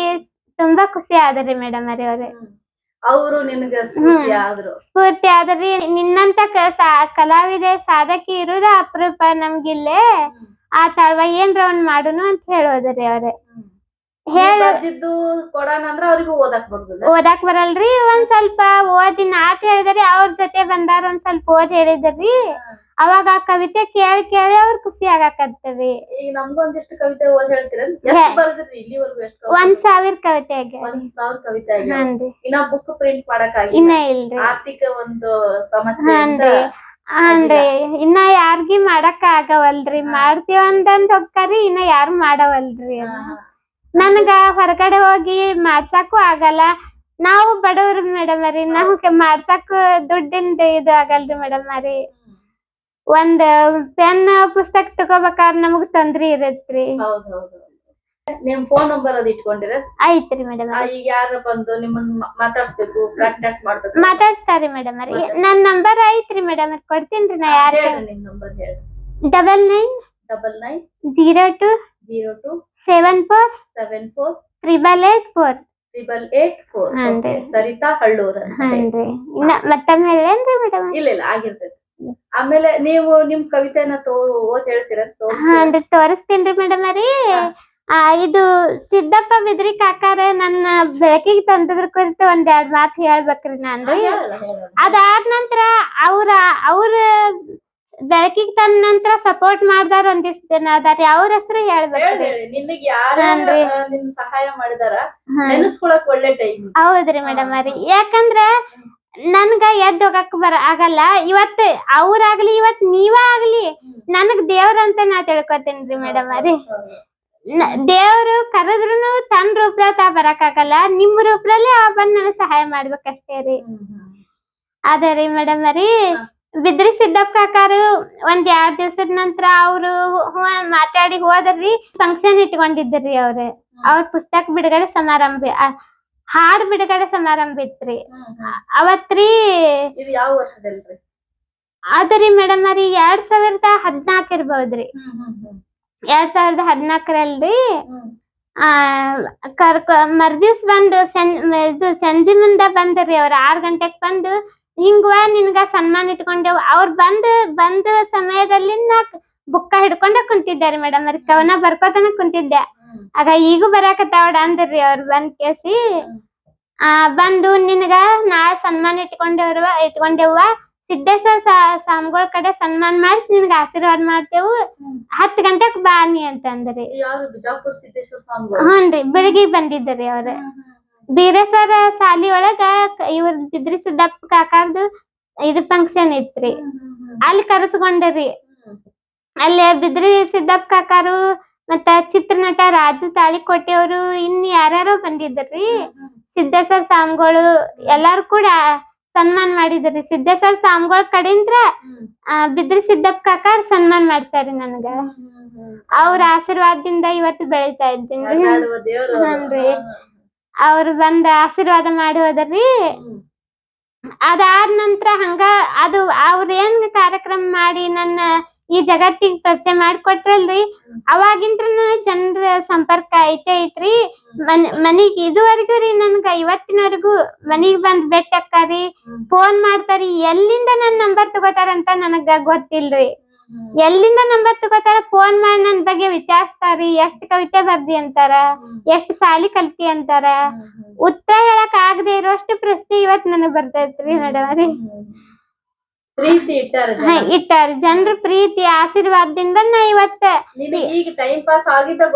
ತುಂಬಾ ಖುಷಿ ಆದ್ರಿ ಮೇಡಮ್ ರೀ ಅವ್ರೆ. ಅವರು ನಿನಗ ಸ್ಫೂರ್ತಿ ಆದ್ರಿ. ನಿನ್ನಂತ ಕಲಾವಿದೆ ಸಾಧಕಿ ಇರುದ ಅಪರೂಪ ನಮ್ಗಿಲ್ಲೇ. ಆ ತಳವ ಏನ್ರ ಒಂದ್ ಮಾಡುನು ಅಂತ ಹೇಳೋದ್ರಿ ಅವ್ರೆ. ಹೇಳ್ದಿದ್ದು ಕೊಡೋಣ ಅಂದ್ರ ಅವ್ರಿಗೂ ಓದಾಕ್ ಬರಲ್ರಿ. ಒಂದ್ ಸ್ವಲ್ಪ ಓದಿನ ಆತ ಹೇಳಿದ್ರಿ. ಅವ್ರ ಜೊತೆ ಬಂದಾರ ಒಂದ್ ಸ್ವಲ್ಪ ಓದ್ ಹೇಳಿದ್ರಿ. ಅವಾಗ ಆ ಕವಿತೆ ಕೇಳಿ ಅವ್ರ ಖುಷಿ ಆಗಾಕತ್ತರಿ. ಈಗ ನಮ್ಗೂ ಒಂದಿಷ್ಟು ಕವಿತೆ ಓದ್ ಹೇಳ್ತೀರ? 1000 ಕವಿತೆ ಆಗ್ಯಾವ. 1000 ಕವಿತೆ ಆಗ್ಯಾವ. ಇನ್ನ ಬುಕ್ ಪ್ರಿಂಟ್ ಮಾಡಕ್ ಇನ್ನ ಇಲ್ರಿ. ಆರ್ಥಿಕ ಒಂದು ಸಮಸ್ಯೆ ಹಾನ್ರಿ. ಇನ್ನ ಯಾರ್ಗಿ ಮಾಡಕ್ ಆಗವಲ್ರಿ. ಮಾಡ್ತೀವ ಅಂತಂದ್ ಹೋಗ್ತಾರಿ. ಇನ್ನ ಯಾರು ಮಾಡವಲ್ರಿ. ನನ್ಗ ಹೊರಗಡೆ ಹೋಗಿ ಮಾಡ್ಸಾಕು ಆಗಲ್ಲ. ನಾವು ಬಡವ್ರ ಮೇಡಮ್ ರೀ. ನಮ್ಗೆ ಮಾಡ್ಸಾಕ ದುಡ್ಡಿಂದ ಇದು ಆಗಲ್ರಿ ಮೇಡಮ್ ರೀ. ಒಂದ್ ಪೆನ್ ಪುಸ್ತಕ ತಗೋಬೇಕಾದ್ರ ನಮಗ್ ತೊಂದ್ರೆ ಇರತ್ರಿ. ನಿಮ್ ಫೋನ್ ನಂಬರ್ ಅದ್ ಇಟ್ಕೊಂಡಿರ? ಐತ್ರಿ ಮೇಡಮ್. ಈಗ ಯಾರ ಬಂದು ನಿಮ್ಮನ್ನ ಮಾತಾಡ್ಸ್ಬೇಕು, ಕಾಂಟ್ಯಾಕ್ಟ್ ಮಾಡ್ಬೇಕು? ಮಾತಾಡ್ಸ್ತಾರಿ ಮೇಡಮ್ ರೀ. ನನ್ ನಂಬರ್ ಐತ್ರಿ ಮೇಡಮ್ ಕೊಡ್ತೀನ್ರಿ. ನಾ ಯಾರ ನಿಮ್ ನಂಬರ್ ಹೇಳಿ. 99 02 74 888 ಸರಿತಾ ಹಳ್ಳೂರ್. ಮತ್ತೊಮ್ಮೆ ಹೇಳೇನ್ರಿ ಮೇಡಮ್? ಇಲ್ಲ ಆಗಿರ್ತೈತಿ. ಆಮೇಲೆ ನೀವು ನಿಮ್ ಕವಿತೆನ ಓದ್ ಹೇಳ್ತೀರ? ತೋರಿಸ್ತೀನ್ರಿ ಮೇಡಮ್ ರೀ. ಇದು ಸಿದ್ದಪ್ಪ ಬಿದ್ರಿ ಕಾಕಾರ ನನ್ನ ಬೆಳಕಿಗೆ ತಂದದ್ರ ಕುರಿತು 1-2 ಮಾತು ಹೇಳ್ಬೇಕ್ರಿ ನಾನ್ರಿ. ಅದಾದ ನಂತರ ಅವ್ರ ಬೆಳಕಿಗೆ ತಂದ ನಂತರ ಸಪೋರ್ಟ್ ಮಾಡ್ದಾರ ಒಂದಿಷ್ಟು ಜನ ಅದಾರಿ. ಅವ್ರ ಹೆಸರು ಹೇಳ್ಬೇಕ್ರಿ. ನಿನಗ್ ಯಾರು ಸಹಾಯ ಮಾಡಿದಾರ ನೆನಸ್ಕೊಳಕ್ ಒಳ್ಳೆ ಟೈಮ್. ಹೌದ್ರಿ ಮೇಡಮ್ ರೀ. ಯಾಕಂದ್ರ ನನ್ಗ ಎದ್ದು ಹೋಗಕ್ ಆಗಲ್ಲ. ಇವತ್ ಅವ್ರಾಗ್ಲಿ ಇವತ್ ನೀವ ಆಗ್ಲಿ ನನಗ್ ದೇವ್ರಂತ ನಾ ತಿಳ್ಕೊತೇನ್ರಿ ಮೇಡಮ್ ರೀ. ದೇವ್ರು ಕರೆದ್ರುನು ತನ್ನ ರೂಪದಾಗ ಬರಕ್ ಆಗಲ್ಲ. ನಿಮ್ ರೂಪದಲ್ಲೇ ಬಂದ್ ನನಗ್ ಸಹಾಯ ಮಾಡ್ಬೇಕಷ್ಟೇ ರೀ. ಅದೇ ರೀ ಮೇಡಮ್ ರೀ. ಬಿದ್ರಿ ಸಿದ್ದಪ್ಪ ಕಾಕಾರು ಒಂದ್ 2 ದಿವಸದ ನಂತರ ಅವ್ರು ಮಾತಾಡಿ ಹೋದ್ರಿ. ಫಂಕ್ಷನ್ ಇಟ್ಕೊಂಡಿದ್ರಿ ಅವ್ರ ಪುಸ್ತಕ ಬಿಡುಗಡೆ ಸಮಾರಂಭ, ಹಾಡ್ ಬಿಡುಗಡೆ ಸಮಾರಂಭ ಇತ್ರಿ ಅವತ್ರಿ. ಇದು ಯಾವ ವರ್ಷದಲ್ರಿ? ಅದರಿ ಮೇಡಮ್ ರೀ 2014 ಇರ್ಬೋದ್ರಿ. 2014 ಮರ್ದಿವ್ಸ ಬಂದು ಇದು ಸಂಜೆ ಮುಂದ ಬಂದ್ರಿ ಅವ್ರ 6 ಗಂಟೆಗ್ ಬಂದು, ಹಿಂಗ ನಿನ್ಗ ಸನ್ಮಾನ ಇಟ್ಕೊಂಡೆವು. ಅವ್ರ ಬಂದ ಸಮಯದಲ್ಲಿ ನಾ ಬುಕ್ಕ ಹಿಡ್ಕೊಂಡ ಕುಂತಿದ್ದಾರೆ ಮೇಡಮ್ ಅವ್ರ, ಕವನ ಬರ್ಕೋತನ ಕುಂತಿದ್ದೆ. ಆಗ ಈಗೂ ಬರಾಕತ್ತಾವಡ ಅಂದ್ರಿ ಅವ್ರ ಬಂದ್ ಕೇಸಿ. ಬಂದು ನಿನ್ಗ ನಾಳೆ ಸನ್ಮಾನ ಇಟ್ಕೊಂಡೆವ್ವ, ಸಿದ್ದೇಶ್ವರ ಸ್ವಾಮಿಗಳ ಕಡೆ ಸನ್ಮಾನ ಮಾಡಿಸಿ ನಿನ್ಗ ಆಶೀರ್ವಾದ ಮಾಡ್ತೇವು, 10 ಗಂಟೆಕ್ ಬಾ ನೀ ಅಂತಂದ್ರಿ. ಬಿಜಾಪುರ ಸಿದ್ದೇಶ್ವರ ಸ್ವಾಮಿಗಳು? ಹ್ಞೂನ್ರಿ, ಬೆಳಗ್ಗೆ ಬಂದಿದ್ದರಿ ಅವ್ರ. ಬೀರೇಶ್ವರ ಸಾಲಿ ಒಳಗ ಇವ್ರ ಬಿದ್ರಿ ಸಿದ್ದಪ್ಪ ಕಾಕಾರ್ದು ಇದು ಫಂಕ್ಷನ್ ಇತ್ರಿ, ಅಲ್ಲಿ ಕರೆಸ್ಕೊಂಡ್ರಿ. ಅಲ್ಲಿ ಬಿದ್ರಿ ಸಿದ್ದಪ್ಪ ಕಾಕಾರು ಮತ್ತ ಚಿತ್ರನಟ ರಾಜು ತಾಳಿಕೋಟೆ ಅವರು ಇನ್ ಯಾರ್ಯಾರೋ ಬಂದಿದ್ರಿ. ಸಿದ್ದೇಶ್ವರ ಸ್ವಾಮಿಗಳು ಎಲ್ಲಾರು ಕೂಡ ಸನ್ಮಾನ ಮಾಡಿದ್ರಿ. ಸಿದ್ದೇಶ್ವರ ಸ್ವಾಮಿಗಳ ಕಡೆಯಿಂದ ಬಿದ್ರಿ ಸಿದ್ದಪ್ಪ ಕಾಕಾರ್ ಸನ್ಮಾನ ಮಾಡ್ತಾರಿ ನನಗ. ಅವ್ರ ಆಶೀರ್ವಾದದಿಂದ ಇವತ್ತು ಬೆಳಿತಾ ಇದ್ದೀನಿ. ಹನ್ರಿ, ಅವ್ರು ಬಂದ ಆಶೀರ್ವಾದ ಮಾಡಿ ಹೋದ್ರಿ. ಅದಾದ ನಂತರ ಹಂಗ ಅದು ಅವ್ರ ಏನ್ ಕಾರ್ಯಕ್ರಮ ಮಾಡಿ ನನ್ನ ಈ ಜಗತ್ತಿಗೆ ಪರಿಚಯ ಮಾಡಿಕೊಟ್ರಲ್ರಿ, ಅವಾಗಿಂತ್ರ ಜನರ ಸಂಪರ್ಕ ಐತ್ರಿ. ಮನಿಗ್ ಇದುವರೆಗೂ ರೀ ನನ್ಗ ಇವತ್ತಿನವರೆಗೂ ಮನಿಗ್ ಬಂದ್ ಭೇಟಿ ಅಕ್ಕಾರಿ, ಫೋನ್ ಮಾಡ್ತಾರಿ. ಎಲ್ಲಿಂದ ನನ್ ನಂಬರ್ ತಗೋತಾರಂತ ನನಗ ಗೊತ್ತಿಲ್ರಿ. ಎಲ್ಲಿಂದ ನಂಬರ್ ತಗೋತಾರ, ಫೋನ್ ಮಾಡಿ ನನ್ ಬಗ್ಗೆ ವಿಚಾರಿಸ್ತಾರಿ. ಎಷ್ಟ್ ಕವಿತೆ ಬರ್ದಿ ಅಂತಾರ, ಎಷ್ಟ್ ಸಾಲಿ ಕಲ್ತಿ ಅಂತಾರ. ಉತ್ತರ ಹೇಳಕ್ ಆಗದೆ ಇರೋಷ್ಟು ಪ್ರಶ್ನೆ ಇವತ್ ನನಗ್ ಬರ್ತೈತ್ರಿ ಮೇಡಮ್ ರೀ. ಪ್ರೀತಿ ಇಟ್ಟಾರ ಜನರ ಪ್ರೀತಿ ಆಶೀರ್ವಾದದಿಂದ ನಾ ಇವತ್ತ ಈಗ ಟೈಮ್ ಪಾಸ್ ಆಗಿದ್ದ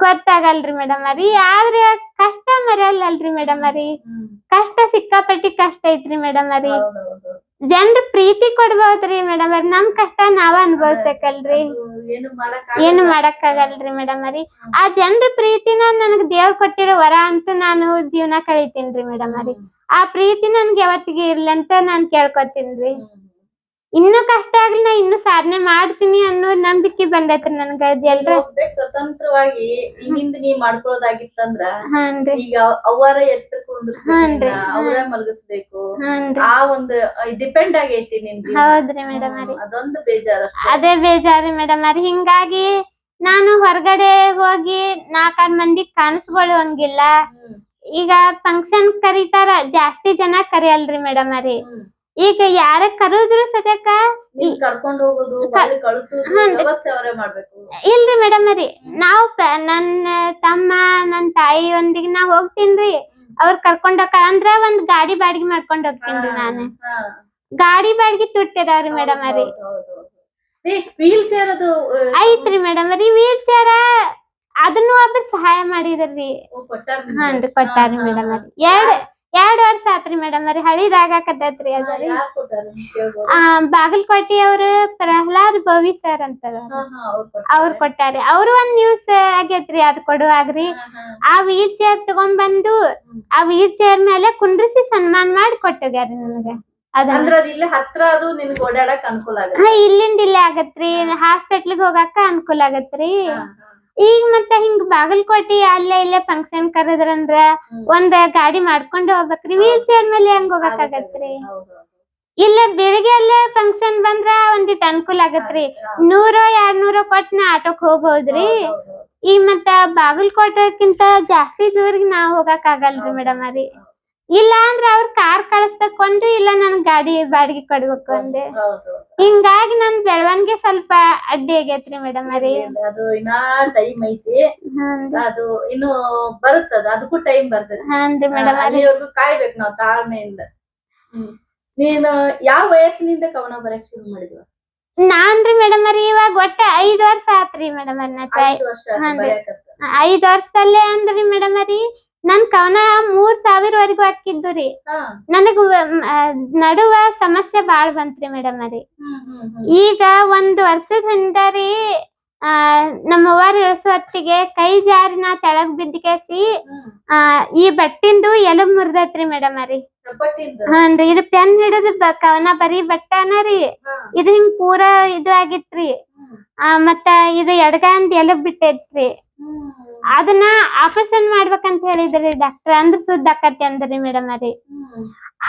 ಗೊತ್ತಾಗಲ್ರಿ ಮೇಡಮ್ ರೀ. ಆದ್ರೆ ಕಷ್ಟ ಮರೆಯಲ್ಲಲ್ರಿ ಮೇಡಮ್ ರೀ. ಕಷ್ಟ ಸಿಕ್ಕಾಪಟ್ಟಿ ಕಷ್ಟ ಐತ್ರಿ ಮೇಡಮ್ ರೀ. ಜನರ ಪ್ರೀತಿ ಕೊಡ್ಬೋದ್ರಿ ಮೇಡಮ್ ರೀ, ನಮ್ ಕಷ್ಟ ನಾವ ಅನುಭವಿಸಕಲ್ರಿ, ಏನು ಮಾಡಕ್ ಆಗಲ್ರಿ ಮೇಡಮ್ ರೀ. ಆ ಜನರ ಪ್ರೀತಿನ ನನಗ್ ದೇವ್ರ ಕೊಟ್ಟಿರೋ ವರ ಅಂತ ನಾನು ಜೀವನ ಕಳಿತೀನ್ರಿ ಮೇಡಮ್ ರೀ. ಆ ಪ್ರೀತಿ ನನ್ಗೆ ಯಾವತ್ತಿಗೆ ಇರ್ಲಿ ಅಂತ ನಾನ್ ಕೇಳ್ಕೊತೀನ್ರಿ. ಇನ್ನೂ ಕಷ್ಟ ಆಗ್ಲಿ, ನಾ ಇನ್ನು ಸಾಧನೆ ಮಾಡ್ತೀನಿ ಅನ್ನೋ ನಂಬಿಕೆ ಬಂದೈತ್ರಿ ನನ್ಗ. ಎಲ್ರ ಸ್ವತಂತ್ರವಾಗಿ ಇನ್ನಿಂದ ನೀ ಮಾಡ್ಕೊಳ್ಳೋದಾಗಿತ್ತಂದ್ರ ಈಗ ಅವರ ಅವರ ಮಲಗಿಸ್ಬೇಕು, ಆ ಒಂದು ಡಿಪೆಂಡ್ ಆಗೈತಿ ನಿಮ್ಗೆ. ಹೌದ್ರಿ ಮೇಡಮ್ ರೀ, ಅದೊಂದು ಬೇಜಾರ. ಅದೇ ಬೇಜಾರಿ ಮೇಡಮ್ ರೀ. ಹಿಂಗಾಗಿ ನಾನು ಹೊರಗಡೆ ಹೋಗಿ 4-6 ಮಂದಿ ಕಾಣಿಸ್ಕೊಳ್ಳುವಂಗಿಲ್ಲ. ಈಗ ಫಂಕ್ಷನ್ ಕರೀತಾರ, ಜಾಸ್ತಿ ಜನ ಕರಿಯಲ್ರಿ ಮೇಡಮ್ ರೀ. ಈಗ ಯಾರ ಕರೆದ್ರು ಸದ್ಯಕ್ಕ ಕರ್ಕೊಂಡ್ ಹೋಗೋದು ವ್ಯವಸ್ಥೆ ಅವರೇ ಮಾಡ್ಬೇಕು. ಇಲ್ರಿ ಮೇಡಮ್ ರೀ, ನಾವ್ ನನ್ನ ತಮ್ಮ ನನ್ ತಾಯಿಯೊಂದಿಗೆ ನಾ ಹೋಗ್ತೀನ್ರಿ. ಅವ್ರ ಕರ್ಕೊಂಡ್ ಹೋಗ ಅಂದ್ರ ಒಂದ್ ಗಾಡಿ ಬಾಡಿಗೆ ಮಾಡ್ಕೊಂಡ್ ಹೋಗ್ತೀನ್ರಿ. ನಾನು ಗಾಡಿ ಬಾಡಿಗೆ ತುಟ್ಟಿದಾವ್ರಿ ಮೇಡಮ್ ರೀ. ವೀಲ್ ಚೇರ್ ಅದು ಐತ್ರಿ ಮೇಡಮ್ ರೀ. ವೀಲ್ ಚೇರ್ ಅದನ್ನು ಒಬ್ರು ಸಹಾಯ ಮಾಡಿದ್ರಿ. ಹಾನ್ರಿ, ಕೊಟ್ಟಾರಿ ಮೇಡಮ್ ರೀ. 2 ವರ್ಷ ಆತ್ರಿ ಮೇಡಮ್ ರೀ. ಹಳಿದಾಗಕತ್ತೈತ್ರಿ ಅದರಿ. ಬಾಗಲಕೋಟೆ ಅವ್ರು ಪ್ರಹ್ಲಾದ್ ಬೋವಿ ಸರ್ ಅಂತಾರ, ಅವ್ರು ಕೊಟ್ಟಾರಿ. ಅವ್ರು ಒಂದ್ ನ್ಯೂಸ್ ಆಗೇತ್ರಿ ಅದ್ ಕೊಡುವಾಗ್ರಿ. ಆ ವೀಲ್ ಚೇರ್ ತಗೊಂಡ್ಬಂದು ಆ ವೀಲ್ ಚೇರ್ ಮೇಲೆ ಕುಂಡ್ರಿಸಿ ಸನ್ಮಾನ ಮಾಡಿ ಕೊಟ್ಟೋಗ್ಯಾರಿ ನನಗ. ಇಲ್ಲಿಂದ ಇಲ್ಲೇ ಆಗತ್ರಿ, ಹಾಸ್ಪಿಟ್ಲಿಗೆ ಹೋಗಾಕ ಅನುಕೂಲ ಆಗತ್ರಿ. ಈಗ ಮತ್ತ ಹಿಂಗ್ ಬಾಗಲಕೋಟೆ ಅಲ್ಲೇ ಇಲ್ಲೇ ಫಂಕ್ಷನ್ ಕರೆದ್ರಂದ್ರ ಒಂದ್ ಗಾಡಿ ಮಾಡ್ಕೊಂಡು ಹೋಗ್ಬೇಕ್ರಿ. ವೀಲ್ ಚೇರ್ ಮೇಲೆ ಹೆಂಗ್ ಹೋಗಕ್ ಆಗತ್ರಿ? ಇಲ್ಲ ಬೆಳಿಗ್ಗೆ ಅಲ್ಲೇ ಫಂಕ್ಷನ್ ಬಂದ್ರ ಒಂದಿಟ್ ಅನುಕೂಲ ಆಗತ್ರಿ. 100-200 ಕೊಟ್ಟು ನಾ ಆಟೋಕ್ ಹೋಗ್ಬೋದ್ರಿ. ಈಗ ಮತ್ತ ಬಾಗಲಕೋಟೆಕ್ಕಿಂತ ಜಾಸ್ತಿ ದೂರಿಗೆ ನಾವ್ ಹೋಗಕ್ ಆಗಲ್ರಿ ಮೇಡಮ್ ರೀ. ಇಲ್ಲ ಅಂದ್ರ ಅವ್ರ ಕಾರ್ ಕಳಿಸ್ಬೇಕು ಅಂದ್ರಿ, ಇಲ್ಲ ನನ್ ಗಾಡಿ ಬಾಡಿಗೆ ಕೊಡ್ಬೇಕು ಅಂದೆ. ಹಿಂಗಾಗಿ ನನ್ ಬೆಳವಣಿಗೆ ಸ್ವಲ್ಪ ಅಡ್ಡಿ ಆಗೇತ್ರಿ ಮೇಡಮ್ ರೀ. ಅದು ಇನ್ನ ಟೈಮ್ ಐತಿ, ಅದು ಇನ್ನು ಬರುತ್ತದ, ಅದಕ್ಕೂ ಟೈಮ್ ಬರ್ತದೆ. ಹಾನ್ರಿ ಮೇಡಮ್, ಅಲ್ಲಿವರೆಗೂ ಕಾಯ್ಬೇಕು ನಾವು ತಾಳ್ಮೆಯಿಂದ. ನೀನು ಯಾವ ವಯಸ್ಸಿನಿಂದ ಕವನ ಬರಕ್ ಶುರು ಮಾಡಿದ್ವ? ನಾನ್ರಿ ಮೇಡಮ್ ರೀ ಇವಾಗ ಒಟ್ಟ 5 ವರ್ಷ ಆತ್ರಿ ಮೇಡಮ್. 5 ವರ್ಷದಲ್ಲೇ ಅಂದ್ರಿ ಮೇಡಮ್ ರೀ ನನ್ ಕವನ 3000 ವರೆಗೂ ಹಾಕಿದ್ದು ರೀ. ನನಗ ನಡುವ ಸಮಸ್ಯೆ ಬಾಳ್ ಬಂತ್ರಿ ಮೇಡಮ್ ರೀ. ಈಗ 1 ವರ್ಷದ ಹಿಂದ ರೀ ಆ ನಮ್ಮವ್ವಾರು ಇಳಿಸೋ ಹೊತ್ತಿಗೆ ಕೈ ಜಾರಿ ನಾ ತೆಳಗ್ ಬಿದ್ಕೇಸಿ ಈ ಬಟ್ಟಿಂದು ಎಲುಬ್ ಮುರ್ದೈತ್ರಿ ಮೇಡಮ್ ರೀ. ಹಾನ್ರಿ ಇದು ಪೆನ್ ಹಿಡಿದು ಕವನ ಬರೀ ಬಟ್ಟನ ರೀ. ಇದು ಹಿಂಗ್ ಪೂರಾ ಇದು ಆಗಿತ್ರಿ. ಮತ್ತ ಇದು ಎಡಗಂದ್ ಎಲುಬ್ ಬಿಟ್ಟೈತ್ರಿ. ಅದನ್ನ ಆಪರೇಷನ್ ಮಾಡ್ಬೇಕಂತ ಹೇಳಿದ್ರಿ ಡಾಕ್ಟರ್. ಅಂದ್ರ ಸುದ್ದ ಆಕತಿ ಅಂದ್ರಿ ಮೇಡಮ್ ರೀ.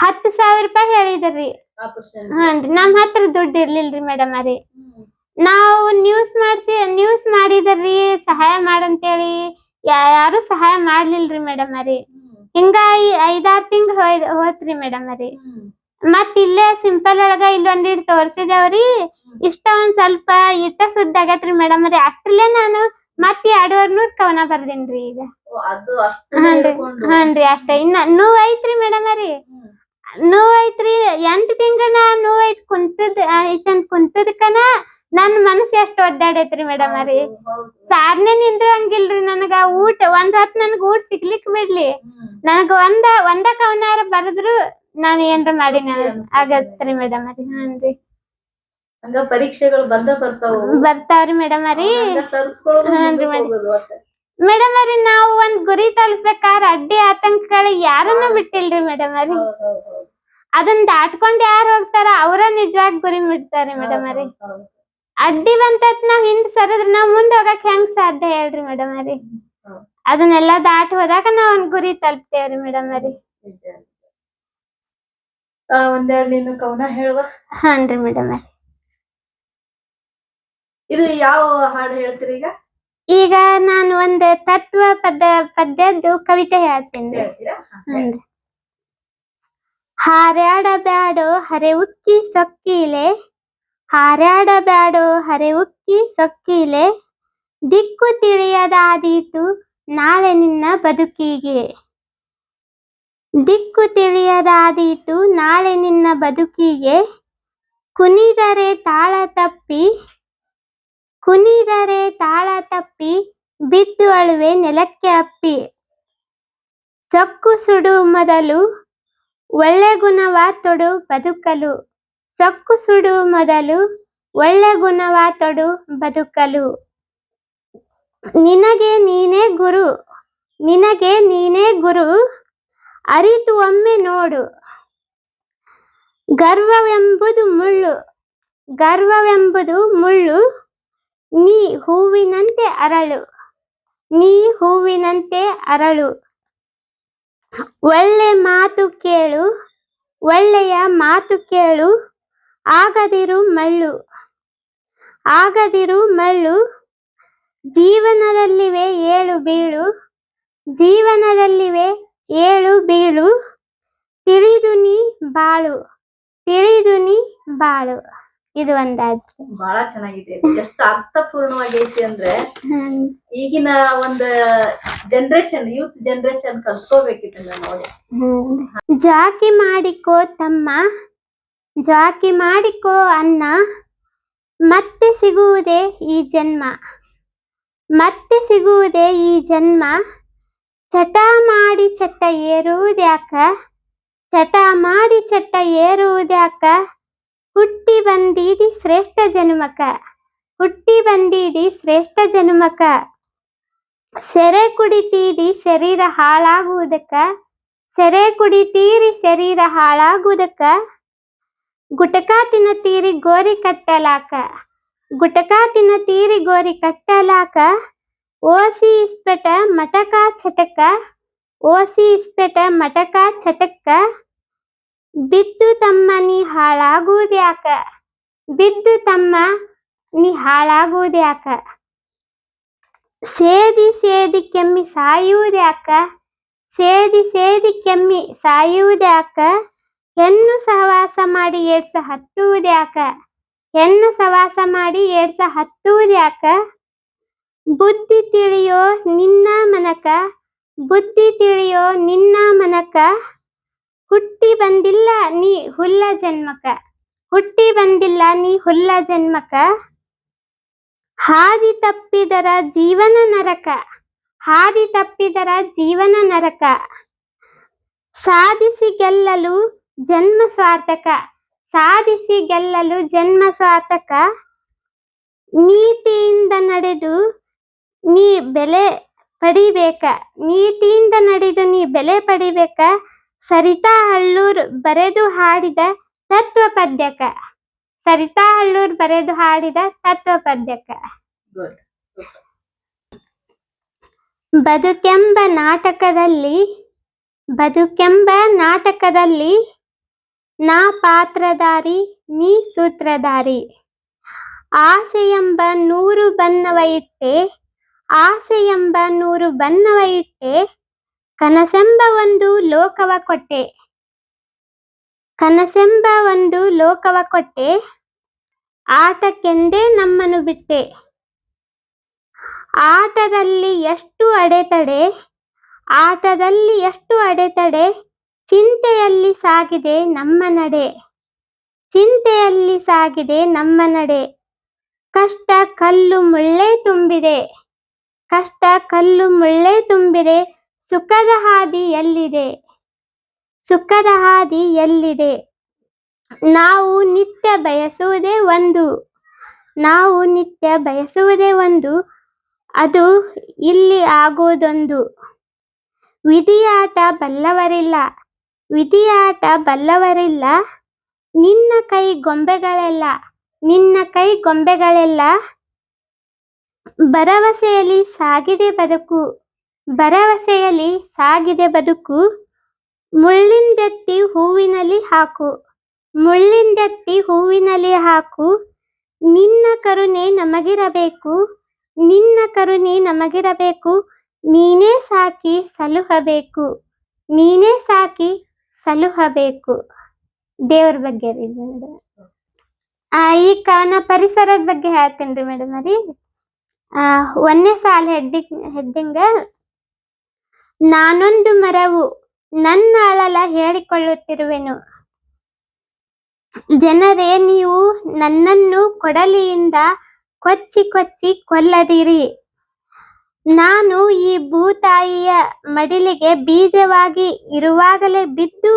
10,000 ರೂಪಾಯಿ ಹೇಳಿದ್ರಿ. ಹಾನ್ರಿ ನಮ್ ಹತ್ರ ದುಡ್ಡು ಇರ್ಲಿಲ್ರಿ ಮೇಡಮ್ ರೀ. ನಾವು ನ್ಯೂಸ್ ಮಾಡಿದ್ರಿ ಸಹಾಯ ಮಾಡಂತೇಳಿ ಯಾರು ಸಹಾಯ ಮಾಡ್ಲಿಲ್ರಿ ಮೇಡಮ್ ರೀ. ಹಿಂಗ 5-6 ತಿಂಗ್ಳು ಹೋತ್ರಿ ಮೇಡಮ್ ರೀ. ಮತ್ ಇಲ್ಲೇ ಸಿಂಪಲ್ ಒಳಗ ಇಲ್ಲೊಂದಿಟ್ ತೋರ್ಸಿದೇವ್ರಿ. ಇಷ್ಟ ಒಂದ್ ಸ್ವಲ್ಪ ಇಟ್ಟ ಸುದ್ದ ಆಗೈತ್ರಿ ಮೇಡಮ್ ರೀ. ಅಷ್ಟ್ರಲ್ಲೇ ನಾನು ಮತ್ 200 ಕವನ ಬರ್ದಿನ್ರಿ ಈಗ. ಹಾನ್ರಿ ಅಷ್ಟ. ಇನ್ನ ನೋವ್ ಐತ್ರಿ ಮೇಡಮ್ ರೀ. ನೋವ್ ಐತ್ರಿ 8 ತಿಂಗಳ ನೋವ್ ಐತಂತ ಕುಂತದಕ್ಕನ ನನ್ ಮನಸ್ಸು ಎಷ್ಟ್ ಒದ್ದಾಡೈತ್ರಿ ಮೇಡಮ್ ರೀ. ಸಾರ್ನೆ ನಿಂದ್ರಂಗಿಲ್ರಿ ನನಗ. ಒಂದ್ ಹೊತ್ ನನ್ಗ ಊಟ ಸಿಗ್ಲಿಕ್ ಬಿಡ್ಲಿ, ನನಗ ಒಂದ ಕವನಾರ ಬರದ್ರು ನಾನ್ ಏನ್ರ ಮಾಡಿ ಆಗತ್ರಿ ಮೇಡಮ್ ರೀ. ಹಾನ್ರಿ ಹಂಗ ಪರೀಕ್ಷೆಗಳು ಬರ್ತಾವ್ರಿ ಮೇಡಮ್ ರೀ. ಹಾನ್ರಿ ಮೇಡಮ್ ರೀ ನಾವು ಒಂದ್ ಗುರಿ ತಲುಪ್ಬೇಕಾರ ಅಡ್ಡಿ ಆತಂಕಗಳು ಯಾರನ್ನ ಬಿಟ್ಟಿಲ್ರಿ ಮೇಡಮ್ ರೀ. ಅದನ್ನ ದಾಟ್ಕೊಂಡ್ ಯಾರು ಹೋಗ್ತಾರ ಅವ್ರ ನಿಜವಾಗ್ ಗುರಿ ಮುಟ್ತಾರಿ ಮೇಡಮ್ ರೀ. ಅಡ್ಡಿ ಬಂತತ್ ನಾವ್ ಹಿಂದ್ ಸರದ್ರ ನಾವ್ ಮುಂದ್ ಹೋಗಕ್ ಹೆಂಗ್ ಸಾಧ್ಯ ಹೇಳ್ರಿ ಮೇಡಮ್ ರೀ. ಅದನ್ನೆಲ್ಲಾ ದಾಟ್ ಹೋದಾಗ ನಾವ್ ಒಂದ್ ಗುರಿ ತಲುಪ್ತೇವ್ರಿ ಮೇಡಮ್ ರೀ. ಒಂದೆರಡು ನೀನು ಕವನ ಹೇಳುವ. ಹಾನ್ರಿ ಮೇಡಮ್. ಇದು ಯಾವ ಹಾಡು ಹೇಳ್ತೀರಿ ಈಗ? ಈಗ ನಾನು ಒಂದ್ ತತ್ವ ಪದ್ಯದ್ದು ಕವಿತೆ ಹೇಳ್ತೀನಿ. ಹಾರ್ಯಾಡಬ್ಯಾಡೋ ಹರೆ ಉಕ್ಕಿ ಸೊಕ್ಕಿಲೆ, ಹಾರ್ಯಾಡಬ್ಯಾಡೋ ಹರೆ ಉಕ್ಕಿ ಸೊಕ್ಕಿಲೆ, ದಿಕ್ಕು ತಿಳಿಯದಾದೀತು ನಾಳೆ ನಿನ್ನ ಬದುಕಿಗೆ, ದಿಕ್ಕು ತಿಳಿಯದಾದೀತು ನಾಳೆ ನಿನ್ನ ಬದುಕಿಗೆ, ಕುಣಿದರೆ ತಾಳ ತಪ್ಪಿ, ಕುಣಿದರೆ ತಾಳ ತಪ್ಪಿ, ಬಿದ್ದು ಅಳುವೆ ನೆಲಕ್ಕೆ ಅಪ್ಪಿ, ಸೊಕ್ಕು ಸುಡು ಮೊದಲು ಒಳ್ಳೆ ಗುಣವ ತೊಡು ಬದುಕಲು, ಸೊಕ್ಕು ಸುಡು ಮೊದಲು ಒಳ್ಳೆ ಗುಣವ ತೊಡು ಬದುಕಲು, ನಿನಗೆ ನೀನೇ ಗುರು, ನಿನಗೆ ನೀನೇ ಗುರು, ಅರಿತು ಒಮ್ಮೆ ನೋಡು, ಗರ್ವವೆಂಬುದು ಮುಳ್ಳು, ಗರ್ವವೆಂಬುದು ಮುಳ್ಳು, ನೀ ಹೂವಿನಂತೆ ಅರಳು, ನೀ ಹೂವಿನಂತೆ ಅರಳು, ಒಳ್ಳೆ ಮಾತು ಕೇಳು, ಒಳ್ಳೆಯ ಮಾತು ಕೇಳು, ಆಗದಿರು ಮಳ್ಳು, ಆಗದಿರು ಮಳ್ಳು, ಜೀವನದಲ್ಲಿವೆ ಏಳು ಬೀಳು, ಜೀವನದಲ್ಲಿವೆ ಏಳು ಬೀಳು, ತಿಳಿದು ನೀ ಬಾಳು, ತಿಳಿದು ನೀ ಬಾಳು. ಇದು ಒಂದಾಯ್ತು. ಬಹಳ ಚೆನ್ನಾಗಿದೆ. ಎಷ್ಟು ಅರ್ಥಪೂರ್ಣವಾಗೈತಿ ಅಂದ್ರೆ ಈಗಿನ ಒಂದು ಜನರೇಷನ್ ಯೂತ್ ಜನರೇಷನ್ ಕಲ್ತ್ಕೋಬೇಕಿತ್ತು ನೋಡಿ. ಜಾಕಿ ಮಾಡಿಕೋ ತಮ್ಮ, ಜಾಕಿ ಮಾಡಿಕೋ ಅನ್ನ, ಮತ್ತೆ ಸಿಗುವುದೇ ಈ ಜನ್ಮ, ಮತ್ತೆ ಸಿಗುವುದೇ ಈ ಜನ್ಮ, ಚಟ ಮಾಡಿ ಚಟ್ಟ ಏರುವುದ್ಯಾಕ, ಚಟ ಮಾಡಿ ಚಟ್ಟ ಏರುವುದ್ಯಾಕ, ಹುಟ್ಟಿ ಬಂದೀದಿ ಶ್ರೇಷ್ಠ ಜನ್ಮಕ, ಹುಟ್ಟಿ ಬಂದೀದಿ ಶ್ರೇಷ್ಠ ಜನ್ಮಕ, ಸೆರೆ ಕುಡಿತೀರಿ ಶರೀರ ಹಾಳಾಗುವುದಕ್ಕ, ಸೆರೆ ಕುಡಿತೀರಿ ಶರೀರ ಹಾಳಾಗುವುದಕ್ಕ, ಗುಟಕಾ ತಿನ್ನತೀರಿ ಗೋರಿ ಕಟ್ಟಲಾಕ, ಗುಟಕಾ ತಿನ್ನತೀರಿ ಗೋರಿ ಕಟ್ಟಲಾಕ, ಓಸಿ ಇಸ್ಪೆಟ ಮಟಕ ಚಟಕ, ಓಸಿ ಇಸ್ಪೆಟ ಮಟಕ ಚಟಕ, ಬಿದ್ದು ತಮ್ಮ ನೀ ಹಾಳಾಗುವುದ್ಯಾಕ, ಬಿದ್ದು ತಮ್ಮ ನೀ ಹಾಳಾಗುವುದ್ಯಾಕ, ಸೇದಿ ಸೇದಿ ಕೆಮ್ಮಿ ಸಾಯುವುದ್ಯಾಕ, ಸೇದಿ ಸೇದಿ ಕೆಮ್ಮಿ ಸಾಯುವುದ್ಯಾಕ, ಹೆಣ್ಣು ಸಹವಾಸ ಮಾಡಿ ಏಡ್ಸ ಹತ್ತುವುದ್ಯಾಕ, ಹೆಣ್ಣು ಸಹವಾಸ ಮಾಡಿ ಏಡ್ಸ ಹತ್ತುವುದ್ಯಾಕ, ಬುದ್ಧಿ ತಿಳಿಯೋ ನಿನ್ನ ಮನಕ, ಬುದ್ಧಿ ತಿಳಿಯೋ ನಿನ್ನ ಮನಕ, ಹುಟ್ಟಿ ಬಂದಿಲ್ಲ ನೀ ಹುಲ್ಲ ಜನ್ಮಕ, ಹುಟ್ಟಿ ಬಂದಿಲ್ಲ ನೀ ಹುಲ್ಲ ಜನ್ಮಕ, ಹಾದಿ ತಪ್ಪಿದರ ಜೀವನ ನರಕ, ಹಾದಿ ತಪ್ಪಿದರ ಜೀವನ ನರಕ, ಸಾಧಿಸಿ ಗೆಲ್ಲಲು ಜನ್ಮ ಸಾರ್ಥಕ, ಸಾಧಿಸಿ ಗೆಲ್ಲಲು ಜನ್ಮ ಸಾರ್ಥಕ, ನೀತಿಯಿಂದ ನಡೆದು ನೀ ಬೆಲೆ ಪಡಿಬೇಕ. ನೀತಿಯಿಂದ ನಡೆದು ನೀ ಬೆಲೆ ಪಡಿಬೇಕ. ಸರಿತಾ ಹಳ್ಳೂರ್ ಬರೆದು ಹಾಡಿದ ತತ್ವ ಪದ್ಯಕ. ಸರಿತಾ ಹಳ್ಳೂರ್ ಬರೆದು ಹಾಡಿದ ತತ್ವ ಪದ್ಯಕ. ಗುಡ್. ಬದುಕೆಂಬ ನಾಟಕದಲ್ಲಿ ನಾ ಪಾತ್ರಧಾರಿ ನೀ ಸೂತ್ರಧಾರಿ. ಆಸೆಯೆಂಬ 100 ಬಣ್ಣವ ಇಟ್ಟೆ. ಕನಸೆಂಬ ಒಂದು ಲೋಕವ ಕೊಟ್ಟೆ. ಆಟಕ್ಕೆಂದೇ ನಮ್ಮನ್ನು ಬಿಟ್ಟೆ. ಆಟದಲ್ಲಿ ಎಷ್ಟು ಅಡೆತಡೆ. ಚಿಂತೆಯಲ್ಲಿ ಸಾಗಿದೆ ನಮ್ಮ ನಡೆ. ಕಷ್ಟ ಕಲ್ಲು ಮುಳ್ಳೇ ತುಂಬಿದೆ. ಸುಖದ ಹಾದಿ ಎಲ್ಲಿದೆ. ನಾವು ನಿತ್ಯ ಬಯಸುವುದೇ ಒಂದು. ಅದು ಇಲ್ಲಿ ಆಗೋದೊಂದು. ವಿಧಿಯಾಟ ಬಲ್ಲವರಿಲ್ಲ. ನಿನ್ನ ಕೈ ಗೊಂಬೆಗಳೆಲ್ಲ. ಭರವಸೆಯಲ್ಲಿ ಸಾಗಿದೆ ಬದುಕು. ಮುಳ್ಳಿಂದೆತ್ತಿ ಹೂವಿನಲ್ಲಿ ಹಾಕು. ನಿನ್ನ ಕರುಣೆ ನಮಗಿರಬೇಕು. ನೀನೇ ಸಾಕಿ ಸಲುಹಬೇಕು. ದೇವ್ರ ಬಗ್ಗೆ ರೀ ಮೇಡಮ್. ಈಗ ನಾ ಪರಿಸರದ ಬಗ್ಗೆ ಹೇಳ್ತೇನ್ರಿ ಮೇಡಮ್ ರೀ. 1ನೇ ಸಾಲ ಹೆಡ್ಡಿಂಗ್ ನಾನೊಂದು ಮರವು ನನ್ನ ಅಳಲ ಹೇಳಿಕೊಳ್ಳುತ್ತಿರುವೆನು. ಜನರೇ, ನೀವು ನನ್ನನ್ನು ಕೊಡಲಿಯಿಂದ ಕೊಚ್ಚಿ ಕೊಲ್ಲದಿರಿ. ನಾನು ಈ ಭೂತಾಯಿಯ ಮಡಿಲಿಗೆ ಬೀಜವಾಗಿ ಇರುವಾಗಲೇ ಬಿದ್ದು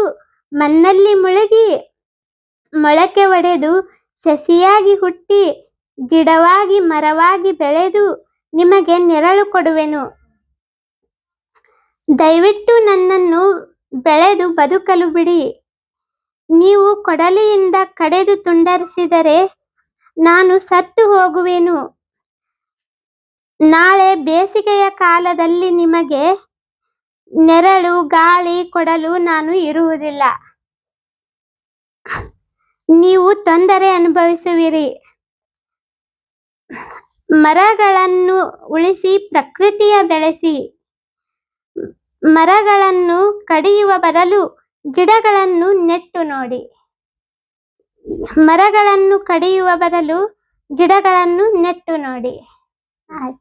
ಮಣ್ಣಲ್ಲಿ ಮುಳುಗಿ ಮೊಳಕೆ ಒಡೆದು ಸಸಿಯಾಗಿ ಹುಟ್ಟಿ ಗಿಡವಾಗಿ ಮರವಾಗಿ ಬೆಳೆದು ನಿಮಗೆ ನೆರಳು ಕೊಡುವೆನು. ದಯವಿಟ್ಟು ನನ್ನನ್ನು ಬೆಳೆದು ಬದುಕಲು ಬಿಡಿ. ನೀವು ಕೊಡಲಿಯಿಂದ ಕಡೆದು ತುಂಡರಿಸಿದರೆ ನಾನು ಸತ್ತು ಹೋಗುವೆನು. ನಾಳೆ ಬೇಸಿಗೆಯ ಕಾಲದಲ್ಲಿ ನಿಮಗೆ ನೆರಳು ಗಾಳಿ ಕೊಡಲು ನಾನು ಇರುವುದಿಲ್ಲ. ನೀವು ತೊಂದರೆ ಅನುಭವಿಸುವಿರಿ. ಮರಗಳನ್ನು ಉಳಿಸಿ ಪ್ರಕೃತಿಯ ಬೆಳೆಸಿ. ಮರಗಳನ್ನು ಕಡಿಯುವ ಬದಲು ಗಿಡಗಳನ್ನು ನೆಟ್ಟು ನೋಡಿ. ಆಯ್ತು.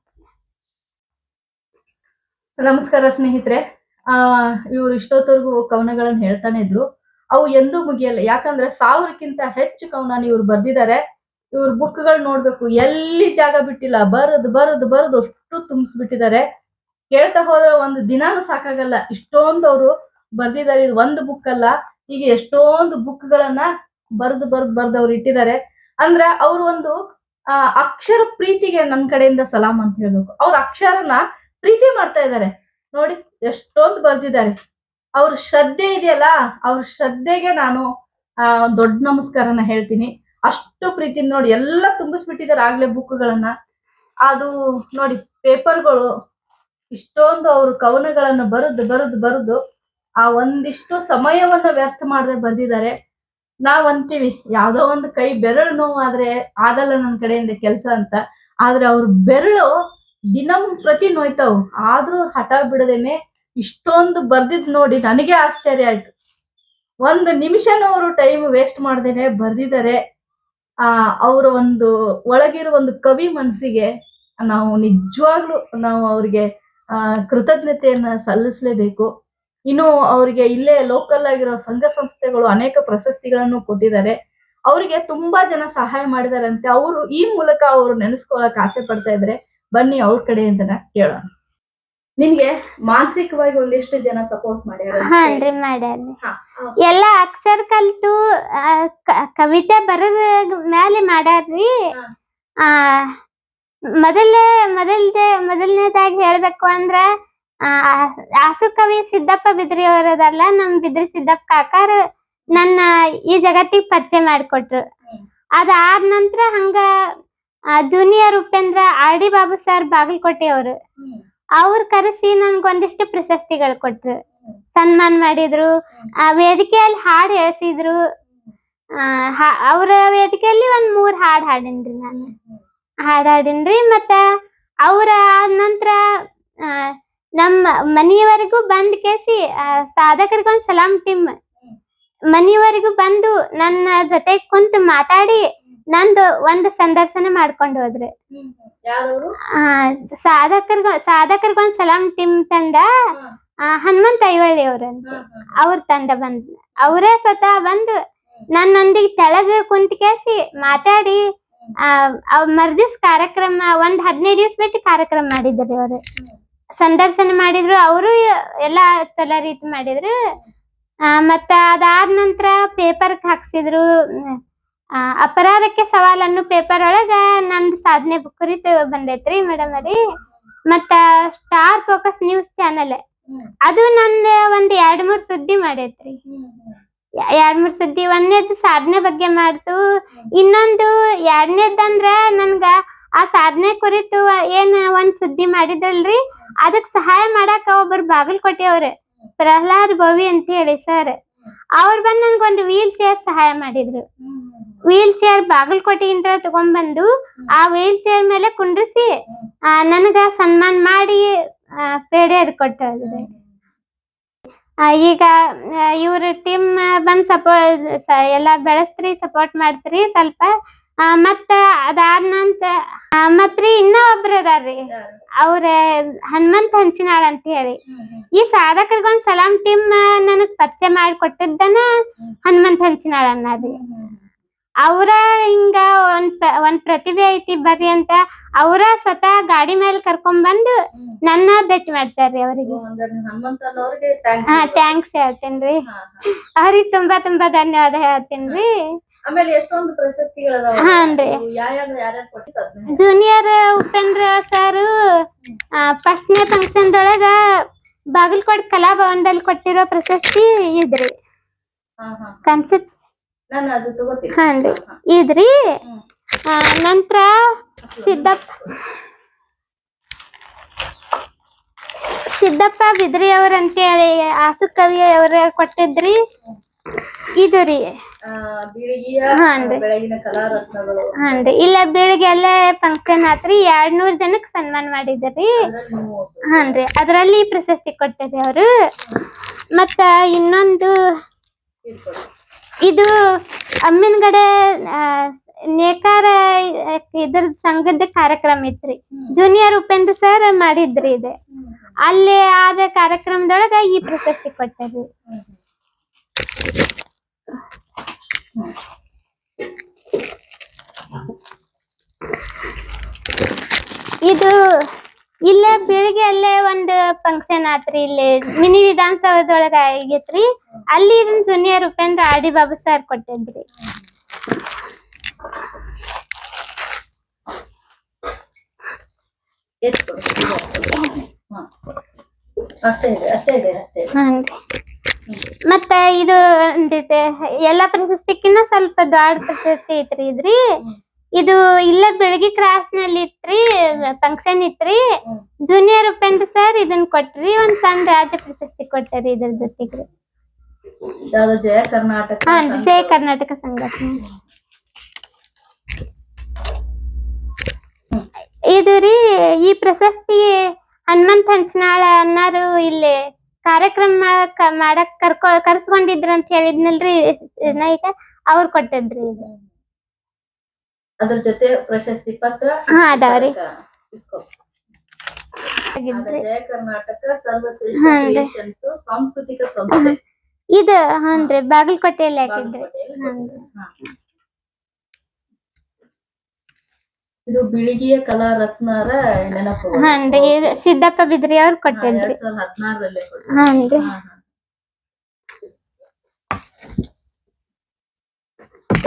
ನಮಸ್ಕಾರ ಸ್ನೇಹಿತರೆ. ಇವ್ರು ಇಷ್ಟೊತ್ತವರೆಗೂ ಕವನಗಳನ್ನ ಹೇಳ್ತಾನೆ ಇದ್ರು. ಅವು ಎಂದೂ ಮುಗಿಯಲ್ಲ. ಯಾಕಂದ್ರೆ 1000ಕ್ಕಿಂತ ಹೆಚ್ಚು ಕವನ ಇವ್ರು ಬರ್ದಿದ್ದಾರೆ. ಇವ್ರ ಬುಕ್ಗಳು ನೋಡ್ಬೇಕು, ಎಲ್ಲಿ ಜಾಗ ಬಿಟ್ಟಿಲ್ಲ. ಬರದು ಅಷ್ಟು ತುಂಬಿಸ್ಬಿಟ್ಟಿದ್ದಾರೆ. ಕೇಳ್ತಾ ಹೋದ್ರೆ ಒಂದು ದಿನಾನು ಸಾಕಾಗಲ್ಲ. ಇಷ್ಟೊಂದು ಅವರು ಬರ್ದಿದ್ದಾರೆ. ಇದು ಒಂದು ಬುಕ್ ಅಲ್ಲ, ಈಗ ಎಷ್ಟೊಂದು ಬುಕ್ಗಳನ್ನ ಬರ್ದು ಅವ್ರು ಇಟ್ಟಿದ್ದಾರೆ. ಅಂದ್ರೆ ಅವ್ರು ಒಂದು ಅಕ್ಷರ ಪ್ರೀತಿಗೆ ನನ್ನ ಕಡೆಯಿಂದ ಸಲಾಮ್ ಅಂತ ಹೇಳ್ಬೇಕು. ಅವ್ರ ಅಕ್ಷರನ ಪ್ರೀತಿ ಮಾಡ್ತಾ ಇದ್ದಾರೆ. ನೋಡಿ ಎಷ್ಟೊಂದು ಬರ್ದಿದ್ದಾರೆ. ಅವ್ರ ಶ್ರದ್ಧೆ ಇದೆಯಲ್ಲ, ಅವ್ರ ಶ್ರದ್ಧೆಗೆ ನಾನು ದೊಡ್ಡ ನಮಸ್ಕಾರನ ಹೇಳ್ತೀನಿ. ಅಷ್ಟು ಪ್ರೀತಿ ನೋಡಿ ಎಲ್ಲ ತುಂಬಿಸ್ಬಿಟ್ಟಿದ್ದಾರೆ ಆಗ್ಲೇ ಬುಕ್ಗಳನ್ನ. ಅದು ನೋಡಿ ಪೇಪರ್ಗಳು ಇಷ್ಟೊಂದು ಅವರು ಕವನಗಳನ್ನ ಬರೆದು ಆ ಒಂದಿಷ್ಟು ಸಮಯವನ್ನ ವ್ಯರ್ಥ ಮಾಡದೆ ಬಂದಿದ್ದಾರೆ. ನಾವ್ ಅಂತೀವಿ ಯಾವ್ದೋ ಒಂದು ಕೈ ಬೆರಳು ನೋವಾದ್ರೆ ಆಗಲ್ಲ ನನ್ನ ಕಡೆಯಿಂದ ಕೆಲಸ ಅಂತ. ಆದ್ರೆ ಅವ್ರ ಬೆರಳು ಪ್ರತಿ ನೋಯ್ತಾವ್. ಆದ್ರೂ ಹಠ ಬಿಡದೇನೆ ಇಷ್ಟೊಂದು ಬರ್ದಿದ್ ನೋಡಿ ನನಗೆ ಆಶ್ಚರ್ಯ ಆಯ್ತು. ಒಂದು ನಿಮಿಷನೂ ಅವರು ಟೈಮ್ ವೇಸ್ಟ್ ಮಾಡ್ದೇನೆ ಬರ್ದಿದ್ದಾರೆ. ಅವರ ಒಂದು ಒಳಗಿರೋ ಒಂದು ಕವಿ ಮನಸ್ಸಿಗೆ ನಾವು ನಿಜವಾಗ್ಲೂ ನಾವು ಅವ್ರಿಗೆ ಕೃತಜ್ಞತೆಯನ್ನ ಸಲ್ಲಿಸಲೇಬೇಕು. ಇನ್ನು ಅವರಿಗೆ ಇಲ್ಲೇ ಲೋಕಲ್ ಆಗಿರೋ ಸಂಘ ಸಂಸ್ಥೆಗಳು ಅನೇಕ ಪ್ರಶಸ್ತಿಗಳನ್ನು ಕೊಟ್ಟಿದ್ದಾರೆ. ಅವರಿಗೆ ತುಂಬಾ ಜನ ಸಹಾಯ ಮಾಡಿದಾರಂತೆ. ಅವರು ಈ ಮೂಲಕ ಅವರು ನೆನೆಸ್ಕೊಳಕ್ ಆಸೆ ಪಡ್ತಾ ಇದ್ರೆ ಬನ್ನಿ ಅವ್ರ ಕಡೆಯಿಂದ ಕೇಳೋಣ. ನಿಮ್ಗೆ ಮಾನಸಿಕವಾಗಿ ಒಂದಿಷ್ಟು ಜನ ಸಪೋರ್ಟ್ ಮಾಡ್ಯಾರ? ಹಾನ್ರಿ ಮಾಡ್ಯಾರ್ರಿ. ಎಲ್ಲಾ ಅಕ್ಷರ ಕಲ್ತು ಕವಿತೆ ಬರದ ಮ್ಯಾಲೆ ಮಾಡ್ಯಾರ್ರಿ. ಆ ಮೊದಲನೇದಾಗಿ ಹೇಳ್ಬೇಕು ಅಂದ್ರ ಆಸುಕವಿ ಸಿದ್ದಪ್ಪ ಬಿದ್ರಿ ಅವರದಲ್ಲ ನಮ್ ಬಿದ್ರಿ ಸಿದ್ದಪ್ಪ ಕಾಕಾರು ನನ್ನ ಈ ಜಗತ್ತಿಗೆ ಪರಿಚಯ ಮಾಡಿಕೊಟ್ರು. ಅದಾದ ನಂತರ ಹಂಗ junior Upendra R D Babu sir Bagalkote ಅವ್ರು ಕರೆಸಿ ನನ್ಗೊಂದಿಷ್ಟು ಪ್ರಶಸ್ತಿಗಳು ಕೊಟ್ರು, ಸನ್ಮಾನ ಮಾಡಿದ್ರು. ವೇದಿಕೆಯಲ್ಲಿ ಹಾಡು ಹೇಳ್ಸಿದ್ರು. ಅವ್ರ ವೇದಿಕೆಯಲ್ಲಿ ಒಂದ್ 3 ಹಾಡ್ ಹಾಡಿನ್ರಿ ನಾನು. ಹಾಡಿನ್ರಿ. ಮತ್ತ ಅವ್ರ ಆದ ನಂತರ ನಮ್ಮ ಮನಿಯವರೆಗೂ ಬಂದ್ ಕೇಸಿ ಸಾಧಕರಿಗೊಂದ್ ಸಲಾಂ ಟೀಮ್ ಮನಿಯವರೆಗೂ ಬಂದು ನನ್ನ ಜೊತೆ ಕುಂತು ಮಾತಾಡಿ ನಂದು ಒಂದು ಸಂದರ್ಶನ ಮಾಡ್ಕೊಂಡು ಹೋದ್ರು. ಸಾಧಕರಿಗೊಂದ್ ಸಲಾಂ ಟೀಮ್ ತಂಡ ಹನುಮಂತ ಐವಳ್ಳಿ ಅವ್ರಂತ ಅವ್ರ ತಂಡ ಬಂದ್ ಅವರೇ ಸ್ವತಃ ಬಂದು ನನ್ನೊಂದಿಗೆ ತೆಳಗ ಕುಂತ್ ಕೇಸಿ ಮಾತಾಡಿ ಮರ್ದಿವ್ಸ ಕಾರ್ಯಕ್ರಮ ಒಂದ್ 15 ದಿವ್ಸ ಬಿಟ್ಟು ಕಾರ್ಯಕ್ರಮ ಮಾಡಿದ್ರಿ. ಅವ್ರು ಸಂದರ್ಶನ ಮಾಡಿದ್ರು. ಅವರು ಎಲ್ಲಾ ಚಲೋ ರೀತಿ ಮಾಡಿದ್ರು. ಮತ್ತ ಅದಾದ ನಂತರ ಪೇಪರ್ ಹಾಕ್ಸಿದ್ರು. ಅಪರಾಧಕ್ಕೆ ಸವಾಲನ್ನು ಪೇಪರ್ ಒಳಗ ನಂದ್ ಸಾಧನೆ ಕುರಿತು ಬಂದೈತ್ರಿ ಮೇಡಮ್ ರೀ. ಮತ್ತ ಸ್ಟಾರ್ ಫೋಕಸ್ ನ್ಯೂಸ್ ಚಾನೆಲ್ ಅದು ನಂದ್ ಒಂದ್ 2-3 ಸುದ್ದಿ ಮಾಡೈತ್ರಿ. 2-3 ಸುದ್ದಿ. ಒಂದನೇದು ಸಾಧನೆ ಬಗ್ಗೆ ಮಾಡ್ತು. ಇನ್ನೊಂದು ಎರಡನೇದಂದ್ರ ನನ್ಗ ಆ ಸಾಧನೆ ಕುರಿತು ಏನ್ ಒಂದ್ ಸುದ್ದಿ ಮಾಡಿದ್ರಲ್ರಿ, ಅದಕ್ ಸಹಾಯ ಮಾಡಾಕ ಒಬ್ಬರು ಬಾಗಲಕೋಟೆ ಅವ್ರ ಪ್ರಹ್ಲಾದ್ ಭವಿ ಅಂತ ಹೇಳಿ ಸರ್, ಅವ್ರು ಬಂದ್ ನನ್ಗೊಂದು ವೀಲ್ ಚೇರ್ ಸಹಾಯ ಮಾಡಿದ್ರು. ವೀಲ್ ಚೇರ್ ಬಾಗಲಕೋಟೆಯಿಂದ ತಗೊಂಡ್ಬಂದು ಆ ವೀಲ್ ಚೇರ್ ಮೇಲೆ ಕುಂಡ್ರಿಸಿ ನನಗ ಸನ್ಮಾನ ಮಾಡಿ ಪೇಡೆ ಅದು ಕೊಟ್ಟಿದ್ರು. ಈಗ ಇವ್ರ ಟೀಮ್ ಬಂದ್ ಎಲ್ಲಾ ಬೆಳೆಸ್ತ್ರಿ, ಸಪೋರ್ಟ್ ಮಾಡ್ತ್ರಿ ಸ್ವಲ್ಪ. ಮತ್ತ ಅದಾದ ನಂತರ ಮತ್ರಿ ಇನ್ನ ಒಬ್ರು ಅದಾರ್ರಿ, ಅವ್ರ ಹನುಮಂತ ಹಂಚಿನಾಳ್ ಅಂತ ಹೇಳಿ. ಈ ಸಾಧಕರಿಗೊಂದ್ ಸಲಾಂ ಟೀಮ್ ನನಗ್ ಪರಿಚಯ ಮಾಡಿಕೊಟ್ಟಿದ್ದನ ಹನುಮಂತ ಹಂಚಿನಾಳ್ ಅನ್ನೋದ್ರಿ. ಅವ್ರ ಹಿಂಗ ಒಂದ್ ಪ್ರತಿಭೆ ಐತಿ ಬರ್ರಿ ಅಂತ ಅವ್ರ ಸ್ವತಃ ಗಾಡಿ ಮೇಲೆ ಕರ್ಕೊಂಡ್ ಬಂದು ನನ್ನ ಭೇಟಿ ಮಾಡ್ತಾರ್ರಿ. ಅವ್ರಿಗೆ ಥ್ಯಾಂಕ್ಸ್ ಹೇಳ್ತೇನ್ರಿ. ಅವ್ರಿಗೆ ತುಂಬಾ ತುಂಬಾ ಧನ್ಯವಾದ ಹೇಳ್ತೇನ್ರಿ. ಆಮೇಲೆ ಎಷ್ಟೊಂದು ಪ್ರಶಸ್ತಿಗಳದಾವ. ಹಾನ್ರಿ. ಜೂನಿಯರ್ ಉಪೇಂದ್ರ ಸರ್ ಫಸ್ಟ್ನೇ ಫಂಕ್ಷನ್ ಒಳಗ ಬಾಗಲಕೋಟೆ ಕಲಾಭವನದಲ್ಲಿ ಕೊಟ್ಟಿರೋ ಪ್ರಶಸ್ತಿ ಇದ್ರಿ. ಕನ್ಸೆಪ್ಟ್ ಹಾನ್ರಿ ಇದ್ರಿ. ನಂತರ ಸಿದ್ದಪ್ಪ ಬಿದ್ರಿ ಅವ್ರ ಅಂತೇಳಿ ಆಸುಕವಿ ಅವ್ರ ಕೊಟ್ಟಿದ್ರಿ ಇದು ರೀ. ಹಾನ್ರಿ. ಇಲ್ಲ ಬೆಳಿಗ್ಗೆ ಅಲ್ಲೇ ಫಂಕ್ಷನ್ ಆತ್ರಿ. 200 ಜನಕ್ ಸನ್ಮಾನ ಮಾಡಿದ್ರಿ. ಹಾನ್ರಿ. ಅದ್ರಲ್ಲಿ ಪ್ರಶಸ್ತಿ ಕೊಟ್ಟಿದ್ರಿ ಅವ್ರು. ಮತ್ತ ಇನ್ನೊಂದು ಇದು ಅಮ್ಮಿನಗಡೆ ನೇಕಾರ ಇದ್ರ ಸಂಘದ ಕಾರ್ಯಕ್ರಮ ಇತ್ರಿ. ಜೂನಿಯರ್ ಉಪೇಂದ್ರ ಸರ್ ಮಾಡಿದ್ರಿ ಇದೆ. ಅಲ್ಲಿ ಆದ ಕಾರ್ಯಕ್ರಮದೊಳಗ ಈ ಪ್ರಶಸ್ತಿ ಕೊಟ್ಟರಿ. ಇದು ಇಲ್ಲೇ ಬೆಳಿಗ್ಗೆ ಅಲ್ಲೇ ಒಂದು ಫಂಕ್ಷನ್ ಆತ್ರಿ. ಇಲ್ಲಿ ಮಿನಿ ವಿಧಾನಸೌಧದೊಳಗ ಆಗೈತ್ರಿ. ಅಲ್ಲಿ ಇದನ್ junior Upendra R D Babu sir ಕೊಟ್ಟಿದ್ರಿ. ಮತ್ತ ಇದು ಎಲ್ಲಾ ಪ್ರಶಸ್ತಿಕಿನ್ನ ಸ್ವಲ್ಪ ದೊಡ್ಡ ಪ್ರಶಸ್ತಿ ಐತ್ರಿ ಇದ್ರಿ. ಇದು ಇಲ್ಲ ಬೆಳಗ್ಗೆ ಕ್ರಾಸ್ ನಲ್ಲಿ ಇತ್ರಿ, ಫಂಕ್ಷನ್ ಇತ್ರಿ. ಜೂನಿಯರ್ ಉಪೇಂದ್ರ ಸರ್ ಇದನ್ ಕೊಟ್ರಿ. ಒಂದ್ ಸಣ್ಣ ರಾಜ್ಯ ಪ್ರಶಸ್ತಿ ಕೊಟ್ಟರಿ ಇದ್ರ ಜೊತೆಗೆ. ಜಯ ಕರ್ನಾಟಕ ಸಂಘಟನೆ ಇದು ರೀ. ಈ ಪ್ರಶಸ್ತಿ ಹನುಮಂತ ಹಂಚನಾಳ ಅನ್ನೋರು ಇಲ್ಲಿ ಕಾರ್ಯಕ್ರಮ ಮಾಡಕ್ ಕರ್ಸ್ಕೊಂಡಿದ್ರ ಅಂತ ಹೇಳಿದ್ನಲ್ರಿ ನಾಯಿಕ, ಅವ್ರು ಕೊಟ್ಟಿದ್ರಿ ಇದು. ಅದ್ರ ಜೊತೆ ಪ್ರಶಸ್ತಿ ಪತ್ರ ಅದಾವ್ರಿ. ಜಯ ಕರ್ನಾಟಕ ಸರ್ವಶ್ರೇಷ್ಠ ಸಾಂಸ್ಕೃತಿಕ ಸಂಸ್ಥೆ ಇದು. ಹಾನ್ರಿ. ಬಾಗಲಕೋಟೆಯಲ್ಲಿ ಹಾಕಿದ್ರಿ. ಇದು ಬಿಳಿಗಿಯ ಕಲಾ ರತ್ನರ ನೆನಪು. ಹಾನ್ರಿ. ಸಿದ್ದಪ್ಪ ಬಿದ್ರಿ ಅವ್ರು ಕೊಟ್ಟಿದ್ರಿ. 2016 ಹಾನ್ರಿ.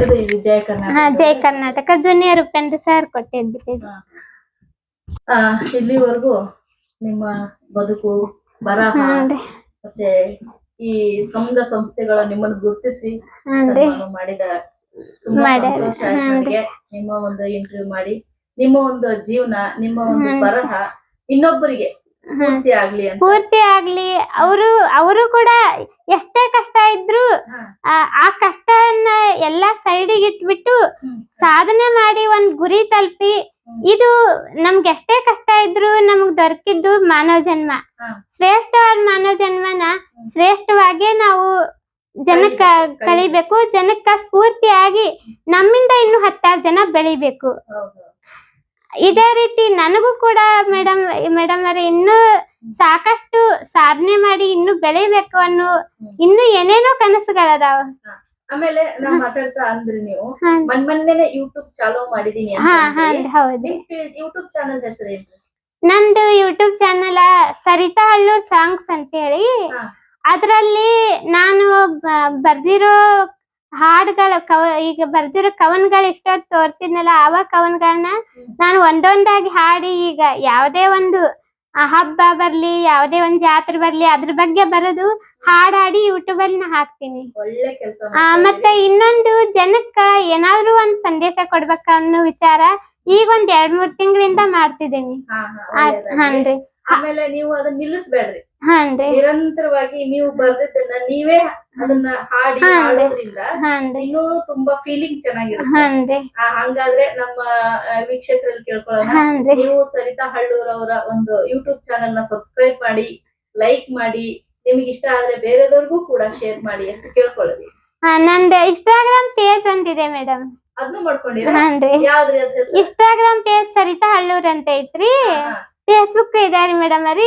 ಇದು ವಿಜಯ ಕರ್ನಾಟಕ. ಜೈ ಕರ್ನಾಟಕ ಜೂನಿಯರ್ ಉಪೇಂದ್ರ ಸರ್ ಕೊಟ್ಟಿದ್ರಿ. ಇಲ್ಲಿವರೆಗೂ ನಿಮ್ಮ ಬದುಕು, ಬರಹ ಮತ್ತೆ ಈ ಸಂಘ ಸಂಸ್ಥೆಗಳ ನಿಮ್ಮನ್ನು ಗುರುತಿಸಿ ಸನ್ಮಾನ ಮಾಡಿದ ತುಂಬಾ ಸಂತೋಷ ಆಯ್ತು ನನಗೆ. ನಿಮ್ಮ ಒಂದು ಇಂಟರ್ವ್ಯೂ ಮಾಡಿ ನಿಮ್ಮ ಒಂದು ಜೀವನ, ನಿಮ್ಮ ಒಂದು ಬರಹ ಇನ್ನೊಬ್ಬರಿಗೆ ಸ್ಫೂರ್ತಿ ಆಗ್ಲಿ ಅವರು ಕೂಡ ಎಷ್ಟೇ ಕಷ್ಟ ಇದ್ರು ಆ ಕಷ್ಟವನ್ನ ಎಲ್ಲಾ ಸೈಡಿಗೆ ಇಟ್ಬಿಟ್ಟು ಸಾಧನೆ ಮಾಡಿ ಒಂದ್ ಗುರಿ ತಲುಪಿ, ಇದು ನಮ್ಗೆ ಎಷ್ಟೇ ಕಷ್ಟ ಇದ್ರು ನಮಗ್ ದೊರಕಿದ್ದು ಮಾನವ ಜನ್ಮ. ಶ್ರೇಷ್ಠವಾದ ಮಾನವ ಜನ್ಮನ ಶ್ರೇಷ್ಠವಾಗೇ ನಾವು ಜನಕ್ಕ ಕಳಿಬೇಕು, ಜನಕ್ಕ ಸ್ಫೂರ್ತಿಯಾಗಿ ನಮ್ಮಿಂದ ಇನ್ನು 10 ಜನ ಬೆಳಿಬೇಕು. ಇದೇ ರೀತಿ ನನಗೂ ಕೂಡ ಮೇಡಮ್ ಅವರೇ ಇನ್ನೂ ಸಾಕಷ್ಟು ಸಾಧನೆ ಮಾಡಿ ಇನ್ನು ಬೆಳಿಬೇಕು ಅನ್ನೋ ಇನ್ನು ಏನೇನೋ ಕನಸುಗಳದಾವ. ಆಮೇಲೆ ನಾವ್ ಮಾತಾಡ್ತಾ ಅಂದ್ರಿ ನೀವು ಮೊನ್ನೆನೆ ಯೂಟ್ಯೂಬ್ ಚಾಲೂ ಮಾಡಿದೀನಿ. ಹೌದು. ಯೂಟ್ಯೂಬ್ ಚಾನಲ್ ಹೆಸರು ಏನ್ರಿ? ನಂದು YouTube channel Sarita Hallur songs ಅಂತ ಹೇಳಿ. ಅದ್ರಲ್ಲಿ ನಾನು ಬರ್ದಿರೋ ಹಾಡುಗಳು ಈಗ ಬರ್ದಿರೋ ಕವನಗಳು ಇಷ್ಟೊತ್ತು ತೋರ್ಸಿದ್ನಲ್ಲ, ಆವ ಕವನಗಳನ್ನ ನಾನು ಒಂದೊಂದಾಗಿ ಹಾಡಿ, ಈಗ ಯಾವುದೇ ಒಂದು ಹಬ್ಬ ಬರ್ಲಿ, ಯಾವುದೇ ಒಂದ್ ಜಾತ್ರೆ ಬರ್ಲಿ, ಅದ್ರ ಬಗ್ಗೆ ಬರೋದು ಹಾಡಾಡಿ ಯೂಟ್ಯೂಬ್ ಅಲ್ಲಿ ನಾ ಹಾಕ್ತೀನಿ. ಒಳ್ಳೆ ಕೆಲಸ. ಮತ್ತೆ ಇನ್ನೊಂದು ಜನಕ್ಕ ಏನಾದ್ರು ಒಂದ್ ಸಂದೇಶ ಕೊಡ್ಬೇಕ ಅನ್ನೋ ವಿಚಾರ ಈಗ ಒಂದ್ 2-3 ತಿಂಗಳಿಂದ ಮಾಡ್ತಿದ್ದೀನಿ. ಹಾನ್ರಿ. ಆಮೇಲೆ ನೀವು ಅದನ್ನ ನಿಲ್ಲಿಸ್ಬೇಡ್ರಿ. ಹಾನ್ರಿ. ನಿರಂತರವಾಗಿ ನೀವು ಬರ್ದಿದ್ದನ್ನ ನೀವೇ ಅದನ್ನ ಹಾಡಿ ಹಾಡೋದ್ರಿಂದ ಇನ್ನೂ ತುಂಬಾ ಫೀಲಿಂಗ್ ಚೆನ್ನಾಗಿರುತ್ತೆ. ಹಂಗಾದ್ರೆ ನಮ್ಮ ವೀಕ್ಷಕರಲ್ಲಿ ಕೇಳ್ಕೊಳ್ಳೋಣ, ನೀವು ಸರಿತಾ ಹಳ್ಳೂರ್ ಅವರ ಒಂದು ಯೂಟ್ಯೂಬ್ ಚಾನೆಲ್ ನ ಸಬ್ಸ್ಕ್ರೈಬ್ ಮಾಡಿ, ಲೈಕ್ ಮಾಡಿ, ನಿಮ್ಗೆ ಇಷ್ಟ ಆದ್ರೆ ಬೇರೆದವ್ರಿಗೂ ಕೂಡ ಶೇರ್ ಮಾಡಿ ಅಂತ ಕೇಳ್ಕೊಳ್ಳಿ. ನಂದು ಇನ್ಸ್ಟಾಗ್ರಾಮ್ ಪೇಜ್ ಒಂದಿದೆ ಮೇಡಮ್. ಅದನ್ನು ಮಾಡ್ಕೊಂಡಿರಾ? ಯಾವ್ದ್ರಿ ಅದ್ ಹೆಸರು? ಇನ್ಸ್ಟಾಗ್ರಾಮ್ ಪೇಜ್ ಸರಿತಾ ಹಳ್ಳೂರ್ ಅಂತ ಐತ್ರಿ. ಫೇಸ್ಬುಕ್ ಇದಾರಿ ಮೇಡಮ್ ರೀ.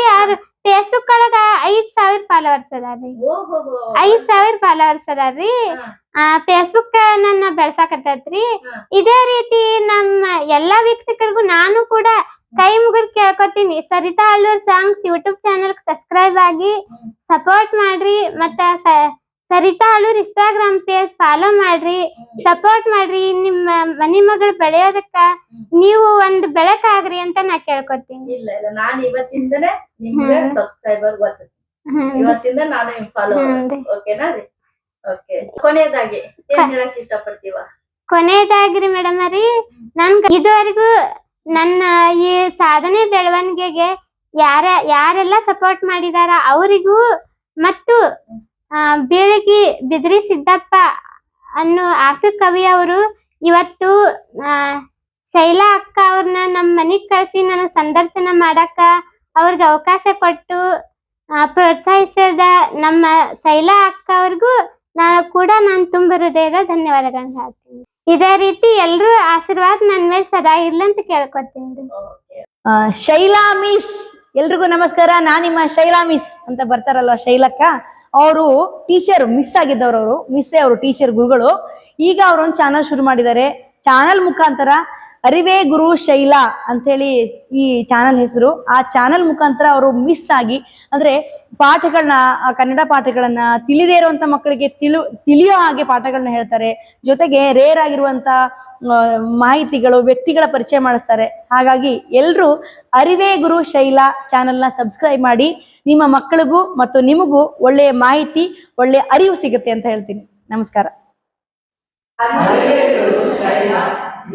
ಫೇಸ್ಬುಕ್ ಒಳಗ 5,000 ಫಾಲೋವರ್ಸ್ ಅದಾರ್ರಿ. 5,000 ಫಾಲೋವರ್ಸ್ ಅದಾರ್ರಿ. ಫೇಸ್ಬುಕ್ ನನ್ನ ಬೆಳ್ಸಾಕತ್ತೈತ್ರಿ. ಇದೇ ರೀತಿ ನಮ್ಮ ಎಲ್ಲಾ ವೀಕ್ಷಕರಿಗೂ ನಾನು ಕೂಡ ಕೈ ಮುಗಿದ್ ಕೇಳ್ಕೊತೀನಿ, Sarita Hallur songs YouTube channel subscribe ಆಗಿ ಸಪೋರ್ಟ್ ಮಾಡ್ರಿ. ಮತ್ತ Sarita Hallur Instagram page follow ಮಾಡ್ರಿ, ಸಪೋರ್ಟ್ ಮಾಡ್ರಿ. ನಿಮ್ಮ ಮನಿ ಮಗಳು ಬೆಳೆಯೋದಕ್ಕ ನೀವು ಒಂದ್ ಬೆಳಕಾಗ್ರಿ ಅಂತ ನಾ ಕೇಳ್ಕೊತೀನಿ. ಇಲ್ಲ ನಾನು ಇವತ್ತಿಂದನೇ ನಿಮ್ಗೆ ಸಬ್ಸ್ಕ್ರೈಬರ್ ಬರ್ತೀನಿ. ಇವತ್ತಿಂದ ನಾನು ಫಾಲೋವರ್. ಓಕೆನಾ ರೀ? ಓಕೆ. ಕೊನೆಯದಾಗಿ ಏನ್ ಹೇಳಕ್ ಇಷ್ಟಪಡ್ತೀವ? ಕೊನೆಯದಾಗ್ರಿ ಮೇಡಮ್ ರೀ, ನನ್ಗ ಇದುವರೆಗೂ ನನ್ನ ಈ ಸಾಧನೆ ಬೆಳವಣಿಗೆಗೆ ಯಾರೆಲ್ಲ ಸಪೋರ್ಟ್ ಮಾಡಿದಾರ ಅವರಿಗೂ, ಮತ್ತು ಬೀಳಗಿ ಬಿದ್ರಿ ಸಿದ್ದಪ್ಪ ಅನ್ನೋ ಆಸು ಕವಿ ಅವರು ಇವತ್ತು ಶೈಲಾ ಅಕ್ಕ ಅವ್ರನ್ನ ನಮ್ಮ ಮನಿಗ್ ಕಳ್ಸಿ ನನಗ್ ಸಂದರ್ಶನ ಮಾಡಾಕ ಅವ್ರಿಗೆ ಅವಕಾಶ ಕೊಟ್ಟು ಪ್ರೋತ್ಸಾಹಿಸಿದ ನಮ್ಮ ಶೈಲಾ ಅಕ್ಕ ಅವ್ರಿಗೂ ನಾನು ತುಂಬ ಹೃದಯದ ಧನ್ಯವಾದಗಳನ್ನ ಹೇಳ್ತೀನಿ. ಇದೇ ರೀತಿ ಎಲ್ರೂ ಆಶೀರ್ವಾದ ನನ್ ಮೇಲೆ ಸದಾ ಇರ್ಲಂತ ಕೇಳ್ಕೊತೀನಿ. ಶೈಲಾ ಮಿಸ್, ಎಲ್ರಿಗೂ ನಮಸ್ಕಾರ. ನಾನ್ ನಿಮ್ಮ ಶೈಲಾ ಮಿಸ್ ಅಂತ ಬರ್ತಾರಲ್ವ ಶೈಲಕ್ಕ, ಅವರು ಟೀಚರ್ ಮಿಸ್ ಆಗಿದ್ದವ್ರು. ಅವರು ಮಿಸ್, ಅವರು ಟೀಚರ್ ಗುರುಗಳು. ಈಗ ಅವ್ರೊಂದು ಚಾನಲ್ ಶುರು ಮಾಡಿದ್ದಾರೆ. ಚಾನಲ್ ಮುಖಾಂತರ ಅರಿವೇ ಗುರು ಶೈಲಾ ಅಂತೇಳಿ ಈ ಚಾನಲ್ ಹೆಸರು. ಆ ಚಾನಲ್ ಮುಖಾಂತರ ಅವರು ಮಿಸ್ ಆಗಿ, ಅಂದ್ರೆ ಪಾಠಗಳನ್ನ, ಕನ್ನಡ ಪಾಠಗಳನ್ನ ತಿಳಿದೇ ಇರುವಂತ ಮಕ್ಕಳಿಗೆ ತಿಳಿಯೋ ಹಾಗೆ ಪಾಠಗಳನ್ನ ಹೇಳ್ತಾರೆ. ಜೊತೆಗೆ ರೇರ್ ಆಗಿರುವಂತ ಮಾಹಿತಿಗಳು, ವ್ಯಕ್ತಿಗಳ ಪರಿಚಯ ಮಾಡಿಸ್ತಾರೆ. ಹಾಗಾಗಿ ಎಲ್ರು ಅರಿವೇ ಗುರು ಶೈಲಾ ಚಾನಲ್ನ ಸಬ್ಸ್ಕ್ರೈಬ್ ಮಾಡಿ. ನಿಮ್ಮ ಮಕ್ಕಳಿಗೂ ಮತ್ತು ನಿಮಗೂ ಒಳ್ಳೆಯ ಮಾಹಿತಿ, ಒಳ್ಳೆಯ ಅರಿವು ಸಿಗುತ್ತೆ ಅಂತ ಹೇಳ್ತೀನಿ. ನಮಸ್ಕಾರ.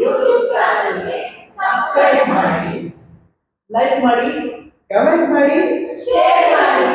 ಯೂಟ್ಯೂಬ್ ಚಾನೆಲ್ಗೆ ಸಬ್ಸ್ಕ್ರೈಬ್ ಮಾಡಿ, ಲೈಕ್ ಮಾಡಿ, ಕಮೆಂಟ್ ಮಾಡಿ, ಶೇರ್ ಮಾಡಿ.